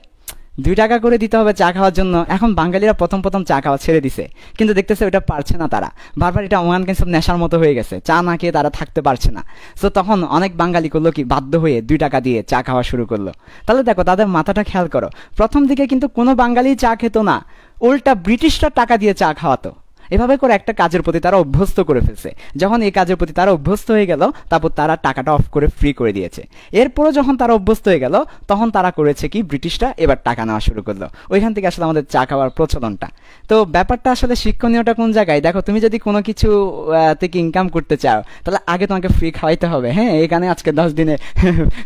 2 টাকা করে দিতে হবে চা খাওয়ার জন্য। এখন বাঙালিরা প্রথম চা খাওয়া ছেড়ে দিছে, কিন্তু দেখতেছে ওটা পারছে না তারা, বারবার এটা ওয়ান কাইন্ডস অফ নেশার মতো হয়ে গেছে, চা না খেয়ে তারা থাকতে পারছে না। সো তখন অনেক বাঙালি করলো কি, বাধ্য হয়ে 2 টাকা দিয়ে চা খাওয়া শুরু করলো। তাহলে দেখো তাদের মাথাটা খেয়াল করো, প্রথম দিকে কিন্তু কোনো বাঙালি চা খেত না, উল্টা ব্রিটিশরা টাকা দিয়ে চা খাওয়াতো। এভাবে করে একটা কাজের প্রতি তারা অভ্যস্ত করে ফেলছে। যখন এই কাজের প্রতি তারা অভ্যস্ত হয়ে গেল, তারপর তারা টাকাটা অফ করে ফ্রি করে দিয়েছে। এরপরও যখন তারা অভ্যস্ত হয়ে গেল, তখন তারা করেছে কি, ব্রিটিশরা এবার টাকা নেওয়া শুরু করলো। ওইখান থেকে আসলে আমাদের চা খাওয়ার প্রচলনটা। তো ব্যাপারটা আসলে শিক্ষণীয়টা কোন জায়গায় দেখো, তুমি যদি কোনো কিছু থেকে ইনকাম করতে চাও, তাহলে আগে তোমাকে ফ্রি খাওয়াইতে হবে। হ্যাঁ, এখানে আজকে 10 দিনে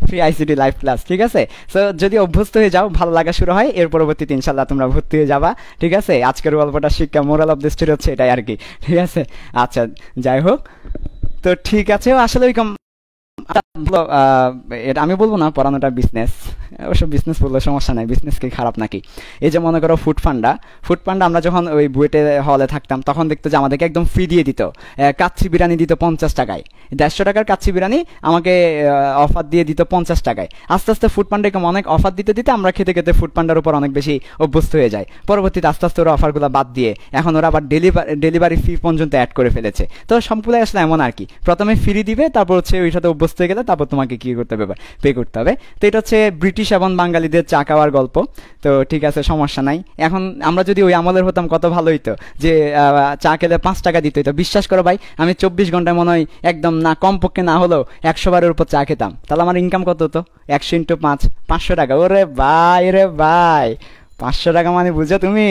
ফ্রি আইসিটি লাইভ ক্লাস, ঠিক আছে? সো যদি অভ্যস্ত হয়ে যাও, ভালো লাগা শুরু হয়, এর পরবর্তীতে ইনশাল্লাহ তোমরা ভর্তি হয়ে যাবা, ঠিক আছে? আজকের গল্পটা শিক্ষা, মোরাল অফ দ্য স্টোরি হচ্ছে এটাই আর কি, ঠিক আছে? আচ্ছা, যাই হোক, তো ঠিক আছে। আসলে ওই এটা আমি বলবো না পড়ানোটা বিজনেস, অবশ্য বিজনেস বললে সমস্যা নাই, বিজনেস কি খারাপ নাকি? এই যে মনে করো ফুড পান্ডা আমরা যখন ওই বুয়েটে হলে থাকতাম, তখন দেখতো যে আমাদেরকে একদম ফ্রি দিয়ে দিত, কাচ্চি বিরিয়ানি দিত 50 টাকায়, 150 টাকার কাচ্চি বিরিয়ানি আমাকে অফার দিয়ে দিত 50 টাকায়। আস্তে আস্তে ফুড পান্ডাকে অনেক অফার দিতে দিতে আমরা খেতে খেতে ফুড পান্ডার উপর অনেক বেশি অভ্যস্ত হয়ে যায়। পরবর্তীতে আস্তে আস্তে ওরা অফারগুলো বাদ দিয়ে এখন ওরা আবার ডেলিভারি ফি পর্যন্ত অ্যাড করে ফেলেছে। তো সবগুলো আসলে এমন আর কি, প্রথমে ফ্রি দিবে, তারপর হচ্ছে ওই সাথে অভ্যস্ত হয়ে গেলে তারপর তোমাকে কি করতে হবে, পে করতে হবে। তো এটা হচ্ছে ব্রিটিশ এবং বাঙালিদের চা খাওয়ার গল্প। তো ঠিক আছে, সমস্যা নাই। এখন আমরা যদি ওই আমলের হতাম কত ভালো হইতো, যে চা খেলে 5 টাকা দিতে হইতো। বিশ্বাস করো ভাই, আমি 24 ঘন্টায় মনে হয় একদম না কমপক্ষে না হলেও 100 বারের উপর চা খেতাম। তাহলে আমার ইনকাম কত হতো? 100 × 5, 500 টাকা। ওরে ভাই রে ভাই, 500 টাকা মানে বুঝো তুমি?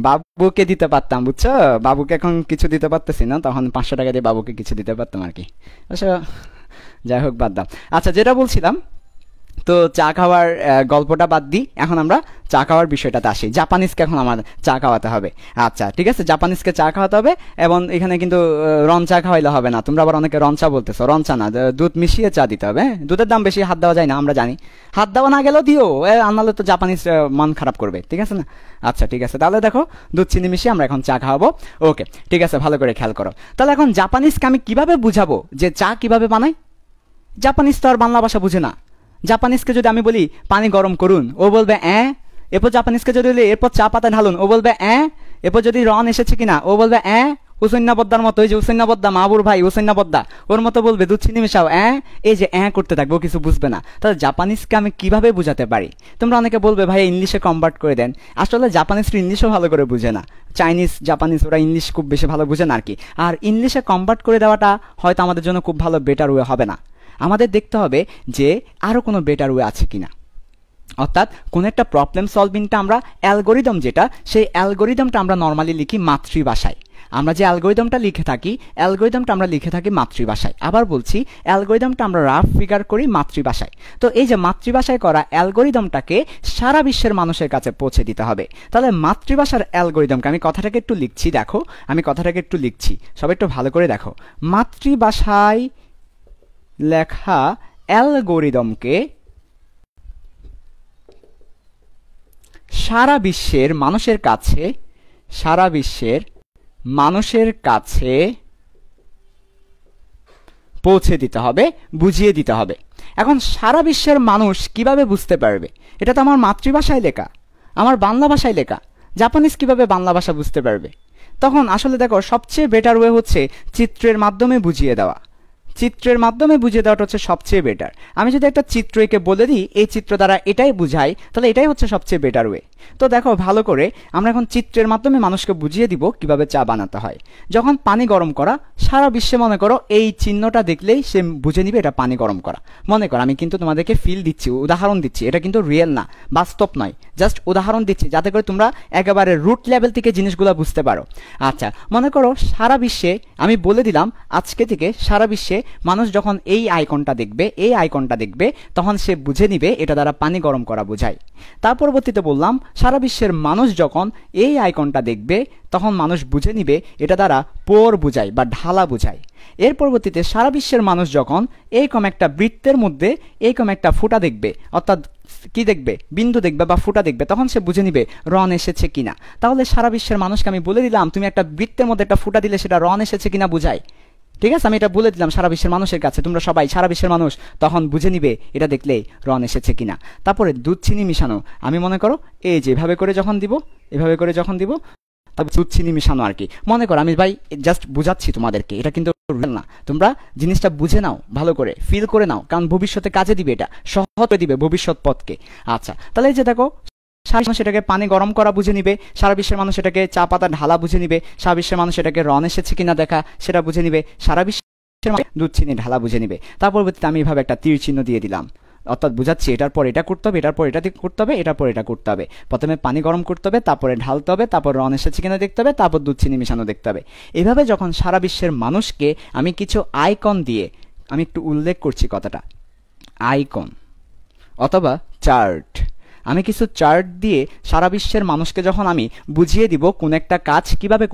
বাবুকে দিতে পারতাম, বুঝছো? বাবুকে এখন কিছু দিতে পারতেছি না, তখন 500 টাকা দিয়ে বাবুকে কিছু দিতে পারতাম আর কি। অবশ্য যাই হোক, বাদ দাও। আচ্ছা, যেটা বলছিলাম, তো চা খাওয়ার গল্পটা বাদ দিই, এখন আমরা চা খাওয়ার বিষয়টাতে আসি। জাপানিজকে এখন আমার চা খাওয়াতে হবে। আচ্ছা ঠিক আছে, জাপানিজকে চা খাওয়াতে হবে। এবং এখানে কিন্তু রন চা খাওয়াইলে হবে না, তোমরা আবার অনেকে রন চা বলতেছো। রন চা না, দুধ মিশিয়ে চা দিতে হবে। দুধের দাম বেশি, হাত দেওয়া যায় না, আমরা জানি। হাত দেওয়া না গেলেও দিও, আনালে তো জাপানিজ মন খারাপ করবে, ঠিক আছে না? আচ্ছা ঠিক আছে, তাহলে দেখো দুধ চিনি মিশিয়ে আমরা এখন চা খাওয়াবো। ওকে, ঠিক আছে, ভালো করে খেয়াল করো। তাহলে এখন জাপানিজকে আমি কিভাবে বুঝাবো যে চা কিভাবে বানায়? জাপানিজ তো আর বাংলা ভাষা বুঝে না। জাপানিজকে যদি আমি বলি পানি গরম করুন, ও বলবে এরপর জাপানিজকে যদি বলি এরপর চা পাতা ঢালুন, ও বলবে এরপর যদি রন এসেছে কিনা, ও বলবে হুসৈন্না বদ্দার মতো, ওই যে হুসৈন্না বদ্দা, মাহবুর ভাই হুসৈন্না বদ্দা, ওর মতো বলবে দুধ চিনি মিশাও, এই যে করতে থাকবে, ও কিছু বুঝবে না। তাহলে জাপানিজকে আমি কিভাবে বুঝাতে পারি? তোমরা অনেকে বলবে ভাই ইংলিশে কনভার্ট করে দেন। আসলে জাপানিজরা ইংলিশও ভালো করে বুঝে না। চাইনিজ, জাপানিজ ওরা ইংলিশ খুব বেশি ভালো বুঝে না আর কি। আর ইংলিশে কনভার্ট করে দেওয়াটা হয়তো আমাদের জন্য খুব ভালো বেটার ওয়ে হবে না। আমাদের দেখতে হবে যে আরও কোনো বেটার ওয়ে আছে কিনা। অর্থাৎ কোনো একটা প্রবলেম সলভিংটা আমরা অ্যালগোরিদম, যেটা সেই অ্যালগোরিদমটা আমরা নর্মালি লিখি মাতৃভাষায়। আমরা যে অ্যালগোরিদমটা লিখে থাকি, অ্যালগোরিদমটা আমরা লিখে থাকি মাতৃভাষায়। আবার বলছি, অ্যালগোরিদমটা আমরা রাফ ফিগার করি মাতৃভাষায়। তো এই যে মাতৃভাষায় করা অ্যালগোরিদমটাকে সারা বিশ্বের মানুষের কাছে পৌঁছে দিতে হবে। তাহলে মাতৃভাষার অ্যালগোরিদমকে আমি কথাটাকে একটু লিখছি, দেখো আমি কথাটাকে একটু লিখছি, সবাই একটু ভালো করে দেখো। মাতৃভাষায় লেখা অ্যালগোরিদমকে সারা বিশ্বের মানুষের কাছে পৌঁছে দিতে হবে, বুঝিয়ে দিতে হবে। এখন সারা বিশ্বের মানুষ কিভাবে বুঝতে পারবে? এটা তো আমার মাতৃভাষায় লেখা, আমার বাংলা ভাষায় লেখা। জাপানিজ কিভাবে বাংলা ভাষা বুঝতে পারবে? তখন আসলে দেখো সবচেয়ে বেটার ওয়ে হচ্ছে চিত্রের মাধ্যমে বুঝিয়ে দেওয়া। চিত্রের মাধ্যমে বুঝিয়ে দেওয়াটা হচ্ছে সবচেয়ে বেটার। আমি যদি একটা চিত্র এঁকে বলে দিই এই চিত্র দ্বারা এটাই বুঝাই, তাহলে এটাই হচ্ছে সবচেয়ে বেটার ওয়ে। তো দেখো ভালো করে আমরা এখন চিত্রের মাধ্যমে মানুষকে বুঝিয়ে দিব কিভাবে চা বানাতে হয়। যখন পানি গরম করা, সারা বিশ্বে মনে করো এই চিহ্নটা দেখলেই সে বুঝে নিবে এটা পানি গরম করা। মনে করো আমি কিন্তু তোমাদেরকে ফিল দিচ্ছি, উদাহরণ দিচ্ছি, এটা কিন্তু রিয়েল না, বাস্তব নয়, জাস্ট উদাহরণ দিচ্ছি যাতে করে তোমরা একেবারে রুট লেভেল থেকে জিনিসগুলো বুঝতে পারো। আচ্ছা মনে করো সারা বিশ্বে আমি বলে দিলাম আজকে থেকে সারা বিশ্বে মানুষ যখন এই আইকনটা দেখবে তখন সে বুঝে নিবে এটা দ্বারা পানি গরম করা বোঝায়। তার পরবর্তীতে বললাম সারা বিশ্বের মানুষ যখন এই আইকনটা দেখবে তখন মানুষ বুঝে নিবে এটা দ্বারা পোর বোঝায় বা ঢালা বোঝায়। এর পরবর্তীতে সারা বিশ্বের মানুষ যখন এইরকম একটা বৃত্তের মধ্যে এইরকম একটা ফুটা দেখবে, অর্থাৎ কি দেখবে, বিন্দু দেখবে বা ফুটা দেখবে, তখন সে বুঝে নিবে রন এসেছে কিনা। তাহলে সারা বিশ্বের মানুষকে আমি বলে দিলাম তুমি একটা বৃত্তের মধ্যে একটা ফুটা দিলে সেটা রন এসেছে কিনা বোঝায়। ঠিক আছে, আমি এটা বলে দিলাম সারা বিশ্বের মানুষের কাছে, তোমরা সবাই সারা বিশ্বের মানুষ তখন বুঝে নিবে এটা দেখলেই রন এসেছে কিনা। তারপরে দুধ চিনি মিশানো, আমি মনে করো এই যে এভাবে করে যখন দিব, তারপর দুধ চিনি মিশানো আর কি। মনে করো আমি ভাই জাস্ট বুঝাচ্ছি তোমাদেরকে, এটা কিন্তু রিয়েল না, তোমরা জিনিসটা বুঝে নাও, ভালো করে ফিল করে নাও, কারণ ভবিষ্যতে কাজে দিবে, এটা সহজ করে দিবে ভবিষ্যৎ পথকে। আচ্ছা তাহলে এই যে দেখো সারা মানুষ এটাকে পানি গরম করা বুঝে নিবে, সারা বিশ্বের মানুষ এটাকে চা পাতা ঢালা বুঝে নিবে, সারা বিশ্বের মানুষ এটাকে রন এসেছে কিনা দেখা সেটা বুঝে নিবে, সারা বিশ্বের দুধ চিনি ঢালা বুঝে নিবে। তার পরবর্তীতে আমি এভাবে একটা তীর চিহ্ন দিয়ে দিলাম, অর্থাৎ বুঝাচ্ছি এটার পর এটা করতে হবে, এটার পর এটা করতে হবে, এটার পর এটা করতে হবে। প্রথমে পানি গরম করতে হবে, তারপরে ঢালতে হবে, তারপর রন এসেছে কিনা দেখতে হবে, তারপর দুধ চিনি মিশানো দেখতে হবে। এভাবে যখন সারা বিশ্বের মানুষকে আমি কিছু আইকন দিয়ে, আমি একটু উল্লেখ করছি কথাটা, আইকন অথবা চার্ট, আমি কিছু চার্ট দিয়ে সারা বিশ্বের মানুষকে যখন আমি বুঝিয়ে দিব কোন একটা কাজ কিভাবে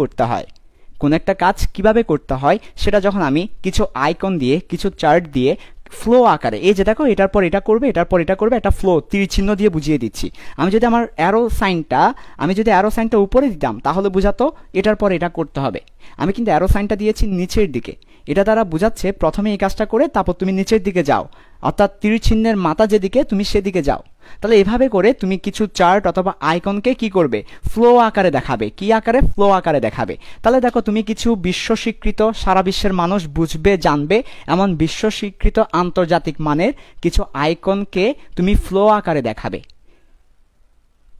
করতে হয়, সেটা যখন আমি কিছু আইকন দিয়ে, কিছু চার্ট দিয়ে ফ্লো আকারে, এই যে দেখো এটার পর এটা করবে, এটার পর এটা করবে, একটা ফ্লো তীর চিহ্ন দিয়ে বুঝিয়ে দিচ্ছি। আমি যদি আমার অ্যারো সাইনটা উপরে দিতাম তাহলে বুঝাতো এটার পর এটা করতে হবে। আমি কিন্তু অ্যারো সাইনটা দিয়েছি নিচের দিকে, এটা দ্বারা বুঝাচ্ছে প্রথমে এই কাজটা করে তারপর তুমি নিচের দিকে যাও, অর্থাৎ তীর চিহ্নের মাথা যেদিকে তুমি সেদিকে যাও। তাহলে এভাবে করে তুমি কিছু চার্ট অথবা আইকনকে কি করবে, ফ্লো আকারে দেখাবে। কি আকারে? ফ্লো আকারে দেখাবে। তাহলে দেখো তুমি কিছু বিশ্ব স্বীকৃত, সারা বিশ্বের মানুষ বুঝবে জানবে এমন বিশ্ব স্বীকৃত আন্তর্জাতিক মানের কিছু আইকনকে তুমি ফ্লো আকারে দেখাবে,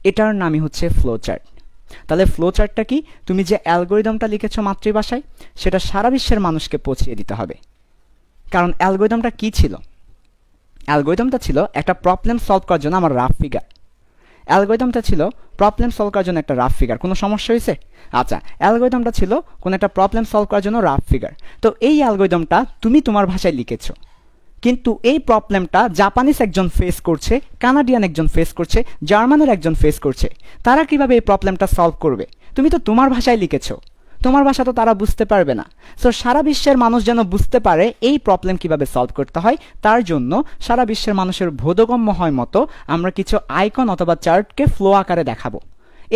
এটার নামই হচ্ছে ফ্লো চার্ট। তাহলে ফ্লো চার্টটা কি? তুমি যে অ্যালগোরিদমটা লিখেছো মাতৃভাষায় সেটা সারা বিশ্বের মানুষকে পৌঁছিয়ে দিতে হবে। কারণ অ্যালগোরিদমটা কি ছিল? অ্যালগোরিদমটা ছিল একটা প্রবলেম সলভ করার জন্য আমার রাফ ফিগার। অ্যালগোরিদমটা ছিল প্রবলেম সলভ করার জন্য একটা রাফ ফিগার। কোনো সমস্যা হয়েছে? আচ্ছা, অ্যালগোরিদমটা ছিল কোনো একটা প্রবলেম সলভ করার জন্য রাফ ফিগার। তো এই অ্যালগোরিদমটা তুমি তোমার ভাষায় লিখেছো, কিন্তু এই প্রবলেমটা জাপানিজ একজন ফেস করছে, কানাডিয়ান একজন ফেস করছে, জার্মানের একজন ফেস করছে। তারা কিভাবে এই প্রবলেমটা সলভ করবে? তুমি তো তোমার ভাষায় লিখেছো, তোমার ভাষা তো তারা বুঝতে পারবে না। সো সারা বিশ্বের মানুষ যেন বুঝতে পারে এই প্রবলেম কিভাবে সলভ করতে হয়, তার জন্য সারা বিশ্বের মানুষের বোধগম্য হয় মতো আমরা কিছু আইকন অথবা চার্টকে ফ্লো আকারে দেখাবো।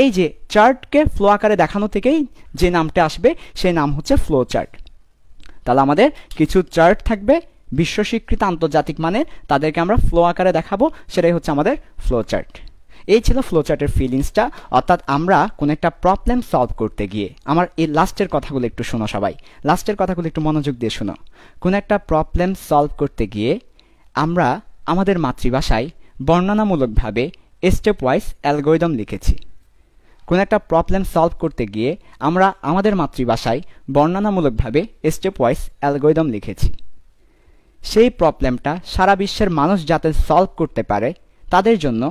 এই যে চার্টকে ফ্লো আকারে দেখানো থেকেই যে নামটা আসবে সেই নাম হচ্ছে ফ্লো চার্ট। তাহলে আমাদের কিছু চার্ট থাকবে বিশ্ব স্বীকৃত আন্তর্জাতিক মানের, তাদেরকে আমরা ফ্লো আকারে দেখাবো, সেটাই হচ্ছে আমাদের ফ্লো চার্ট। এই ছিল ফ্লো চার্টের ফিলিংসটা। অর্থাৎ আমরা কোন একটা প্রবলেম সলভ করতে গিয়ে, আমার এই লাস্টের কথাগুলো একটু শোনো সবাই, লাস্টের কথাগুলো একটু মনোযোগ দিয়ে শোনো। কোন একটা প্রবলেম সলভ করতে গিয়ে আমরা আমাদের মাতৃভাষায় বর্ণনামূলকভাবে স্টেপ ওয়াইজ অ্যালগোরিদম লিখেছি। কোন একটা প্রবলেম সলভ করতে গিয়ে আমরা আমাদের মাতৃভাষায় বর্ণনামূলকভাবে স্টেপ ওয়াইজ অ্যালগোরিদম লিখেছি। সেই প্রবলেমটা সারা বিশ্বের মানুষ যাতে সলভ করতে পারে তাদের জন্য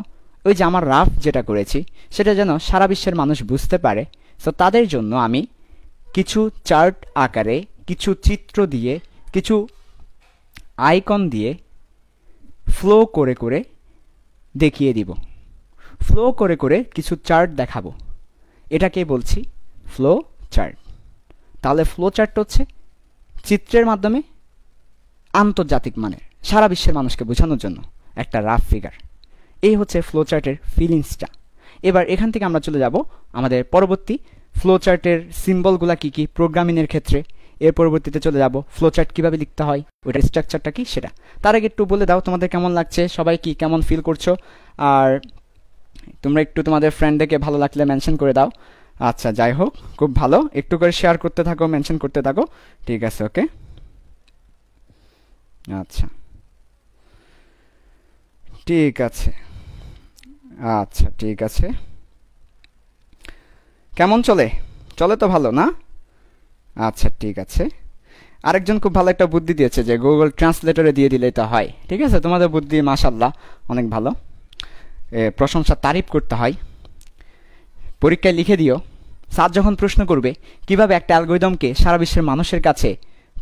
ওই যে আমার রাফ যেটা করেছি সেটা যেন সারা বিশ্বের মানুষ বুঝতে পারে, সো তাদের জন্য আমি কিছু চার্ট আকারে, কিছু চিত্র দিয়ে, কিছু আইকন দিয়ে ফ্লো করে করে দেখিয়ে দিব। ফ্লো করে করে কিছু চার্ট দেখাবো, এটাকে বলছি ফ্লো চার্ট। তাহলে ফ্লো চার্ট হচ্ছে চিত্রের মাধ্যমে আন্তর্জাতিক মানের সারা বিশ্বের মানুষকে বোঝানোর জন্য একটা রাফ ফিগার। এই হচ্ছে ফ্লো চার্টের ফিলিংসটা। এবার এখান থেকে আমরা চলে যাব আমাদের পরবর্তী ফ্লো চার্টের সিম্বলগুলা কী কী প্রোগ্রামিংয়ের ক্ষেত্রে। এর পরবর্তীতে চলে যাব ফ্লো চার্ট কীভাবে লিখতে হয়, ওইটার স্ট্রাকচারটা কি সেটা। তার আগে একটু বলে দাও তোমাদের কেমন লাগছে, সবাই কি কেমন ফিল করছো, আর তোমরা একটু তোমাদের ফ্রেন্ডদেরকে ভালো লাগলে মেনশন করে দাও। আচ্ছা যাই হোক, খুব ভালো, একটু করে শেয়ার করতে থাকো, মেনশন করতে থাকো, ঠিক আছে, ওকে। আচ্ছা ঠিক আছে, আচ্ছা ঠিক আছে, কেমন চলে? চলে তো ভালো না? আচ্ছা ঠিক আছে। আরেকজন খুব ভালো একটা বুদ্ধি দিয়েছে যে গুগল ট্রান্সলেটরে দিয়ে দিলেই তো হয়। ঠিক আছে, তোমাদের বুদ্ধি মাশাল্লাহ অনেক ভালো, প্রশংসা তারিফ করতে হয়। পরীক্ষায় লিখে দিও, স্যার যখন প্রশ্ন করবে কিভাবে একটা অ্যালগরিদমকে সারা বিশ্বের মানুষের কাছে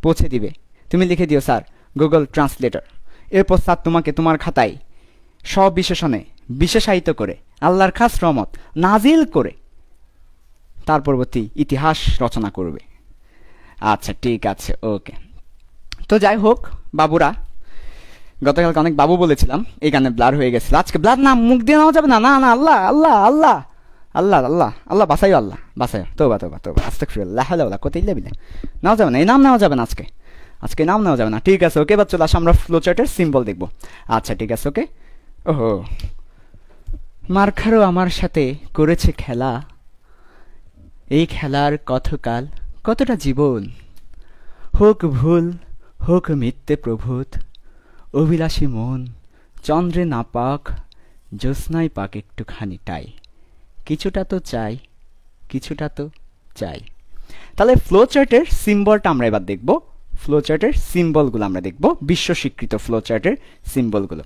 পৌঁছে দিবে, তুমি লিখে দিও স্যার গুগল ট্রান্সলেটর। এরপর স্যার তোমাকে তোমার খাতায় সবিশেষণে বিশেষায়িত করে আল্লাহর খাস রহমত নাজিল করে তার পরবর্তী ইতিহাস রচনা করবে। আচ্ছা ঠিক আছে, ওকে। তো যাই হোক বাবুরা, গতকালকে অনেক বাবু বলেছিলাম, এই গানে ব্লার হয়ে গেছিল। আজকে ব্লার না, মুখ দিয়ে নেওয়া যাবে না, না না, আল্লাহ আল্লাহ আল্লাহ আল্লাহ আল্লাহ আল্লাহ বাসাইও, আল্লাহ বাসাইও, তোবা তোবা তোবা, আস্তাগফিরুল্লাহ লা হাওলা কোথা ইল্লা বিল্লাহ। নেওয়া যাবে না, এই নাম নেওয়া যাবে না আজকে, আজকে নাম নেওয়া যাবে না। ঠিক আছে ওকে, এবার চলে আসো আমরা ফ্লোচার্টের সিম্বল দেখব। আচ্ছা ঠিক আছে ওকে। ওহো, মার্খারও আমার সাথে করেছে খেলা, এই খেলার কতকাল কতটা জীবন, হোক ভুল হোক মিথ্যে প্রভূত, অভিলাষী মন চন্দ্রে না পাক, জ্যোৎস্নায় পাক একটুখানি টাই, কিছুটা তো চাই, কিছুটা তো চাই। তাহলে ফ্লোচার্টের সিম্বলটা আমরা এবার দেখব, ফ্লোচার্টের সিম্বলগুলো আমরা দেখব, বিশ্ব স্বীকৃত ফ্লোচার্টের সিম্বলগুলো।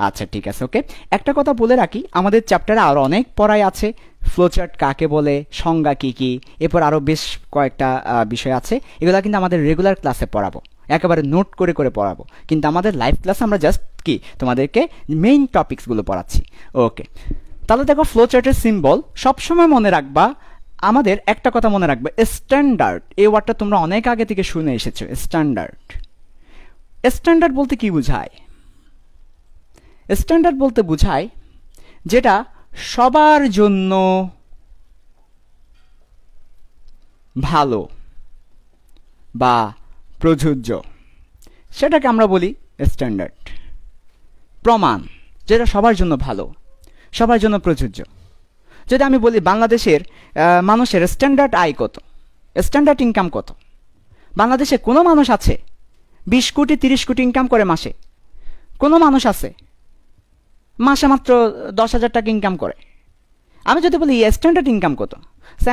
আচ্ছা ঠিক আছে ওকে। একটা কথা বলে রাখি, আমাদের চ্যাপ্টারে আরও অনেক পড়াই আছে, ফ্লোচার্ট কাকে বলে, সংজ্ঞা কী কী, এরপর আরও বেশ কয়েকটা বিষয় আছে, এগুলো কিন্তু আমাদের রেগুলার ক্লাসে পড়াবো, একেবারে নোট করে করে পড়াবো, কিন্তু আমাদের লাইভ ক্লাসে আমরা জাস্ট কি তোমাদেরকে মেইন টপিকসগুলো পড়াচ্ছি। ওকে, তাহলে দেখো ফ্লোচার্টের সিম্বল সবসময় মনে রাখবা, আমাদের একটা কথা মনে রাখবে, স্ট্যান্ডার্ড, এই ওয়ার্ডটা তোমরা অনেক আগে থেকে শুনে এসেছো। স্ট্যান্ডার্ড, স্ট্যান্ডার্ড বলতে কি বোঝায়? স্ট্যান্ডার্ড বলতে বোঝায় যেটা সবার জন্য ভালো বা প্রযোজ্য, সেটাকে আমরা বলি স্ট্যান্ডার্ড। প্রমাণ, যেটা সবার জন্য ভালো, সবার জন্য প্রযোজ্য। যদি আমি বলি বাংলাদেশের মানুষের স্ট্যান্ডার্ড আয় কত, স্ট্যান্ডার্ড ইনকাম কত, বাংলাদেশে কোনো মানুষ আছে 20 কোটি 30 কোটি ইনকাম করে মাসে? কোনো মানুষ আছে মাসে মাত্র 10,000 টাকা ইনকাম করে? আমি যদি বলি স্ট্যান্ডার্ড ইনকাম কত,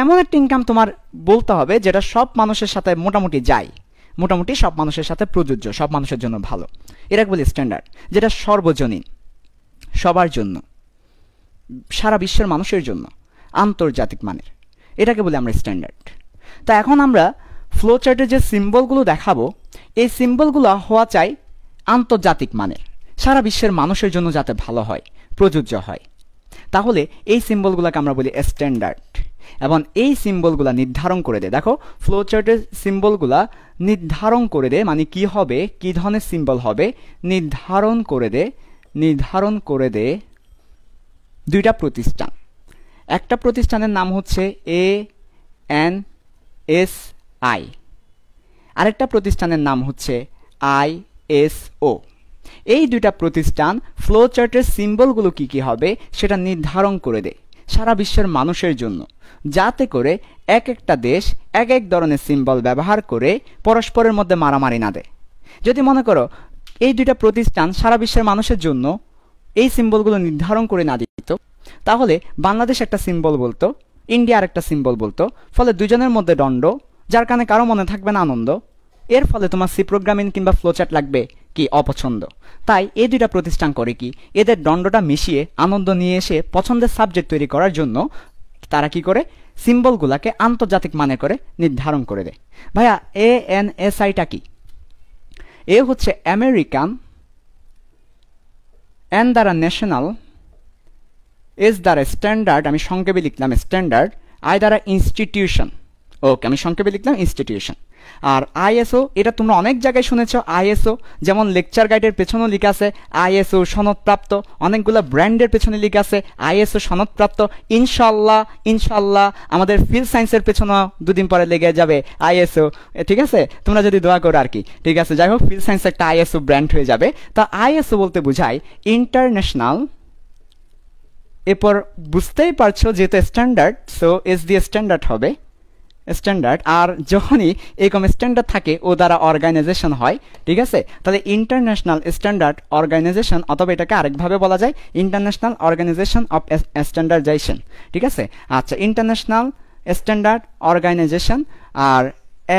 এমন একটা ইনকাম তোমার বলতে হবে যেটা সব মানুষের সাথে মোটামুটি যায়, মোটামুটি সব মানুষের সাথে প্রযোজ্য, সব মানুষের জন্য ভালো, এটাকে বলি স্ট্যান্ডার্ড। যেটা সর্বজনীন, সবার জন্য, সারা বিশ্বের মানুষের জন্য, আন্তর্জাতিক মানের, এটাকে বলি আমরা স্ট্যান্ডার্ড। তা এখন আমরা ফ্লোচার্টের যে সিম্বলগুলো দেখাবো, এই সিম্বলগুলো হওয়া চাই আন্তর্জাতিক মানের, সারা বিশ্বের মানুষের জন্য যাতে ভালো হয়, প্রযোজ্য হয়। তাহলে এই সিম্বলগুলোকে আমরা বলি স্ট্যান্ডার্ড, এবং এই সিম্বলগুলো নির্ধারণ করে দেয়, দেখো ফ্লোচার্টের সিম্বলগুলা নির্ধারণ করে দেয়, মানে কি হবে, কি ধরনের সিম্বল হবে, নির্ধারণ করে দে দুইটা প্রতিষ্ঠান। একটা প্রতিষ্ঠানের নাম হচ্ছে ANSI, আরেকটা প্রতিষ্ঠানের নাম হচ্ছে ISO। এই দুইটা প্রতিষ্ঠান ফ্লোচার্টের সিম্বলগুলো কি কি হবে সেটা নির্ধারণ করে দেয় সারা বিশ্বের মানুষের জন্য, যাতে করে এক একটা দেশ এক এক ধরনের সিম্বল ব্যবহার করে পরস্পরের মধ্যে মারামারি না দেয়। যদি মনে করো এই দুইটা প্রতিষ্ঠান সারা বিশ্বের মানুষের জন্য এই সিম্বলগুলো নির্ধারণ করে না দিত, তাহলে বাংলাদেশ একটা সিম্বল বলতো, ইন্ডিয়া আর একটা সিম্বল বলতো, ফলে দুজনের মধ্যে দ্বন্দ্ব, যার কারণে কারো মনে থাকবে না আনন্দ, এর ফলে তোমার সি প্রোগ্রামিং কিংবা ফ্লোচার্ট লাগবে কি অপছন্দ। তাই এই দুইটা প্রতিষ্ঠান করে কি, এদের দ্বন্দ্বটা মিশিয়ে আনন্দ নিয়ে এসে পছন্দের সাবজেক্ট তৈরি করার জন্য তারা কি করে, সিম্বলগুলোকে আন্তর্জাতিক মানে করে নির্ধারণ করে দেয়। ভাইয়া ANSIটা কি? এ হচ্ছে আমেরিকান, এন দ্বারা ন্যাশনাল, এস দ্বারা স্ট্যান্ডার্ড, আমি সংক্ষেপে লিখলাম স্ট্যান্ডার্ড, আই দ্বারা ইনস্টিটিউশন, ওকে আমি সংক্ষেপে লিখলাম ইনস্টিটিউশন। আর ISO, এটা তোমরা অনেক জায়গায় শুনেছ ISO, যেমন লেকচার গাইডের পেছনেও লিখা আছে ISO সনদপ্রাপ্ত, অনেকগুলো ব্র্যান্ডের পেছনে লিখা আছে ISO সনদপ্রাপ্ত। ইনশাল্লাহ আমাদের ফিল্ড সায়েন্সের পেছনেও দুদিন পরে লেগে যাবে ISO, ঠিক আছে, তোমরা যদি দোয়া করো আর কি, ঠিক আছে। যাই হোক, ফিল্ড সায়েন্স একটা ISO ব্র্যান্ড হয়ে যাবে। তা ISO বলতে বোঝায় ইন্টারন্যাশনাল, এরপর বুঝতেই পারছো যেহেতু স্ট্যান্ডার্ড, সো এস দিয়ে স্ট্যান্ডার্ড হবে, স্ট্যান্ডার্ড। আর যখনই এরকম স্ট্যান্ডার্ড থাকে ও দ্বারা অর্গানাইজেশন হয়, ঠিক আছে, তাহলে ইন্টারন্যাশনাল স্ট্যান্ডার্ড অর্গানাইজেশন, অথবা এটাকে আরেকভাবে বলা যায় ইন্টারন্যাশনাল অর্গানাইজেশন অফ স্ট্যান্ডার্ডাইজেশন, ঠিক আছে। আচ্ছা, ইন্টারন্যাশনাল স্ট্যান্ডার্ড অর্গানাইজেশন, আর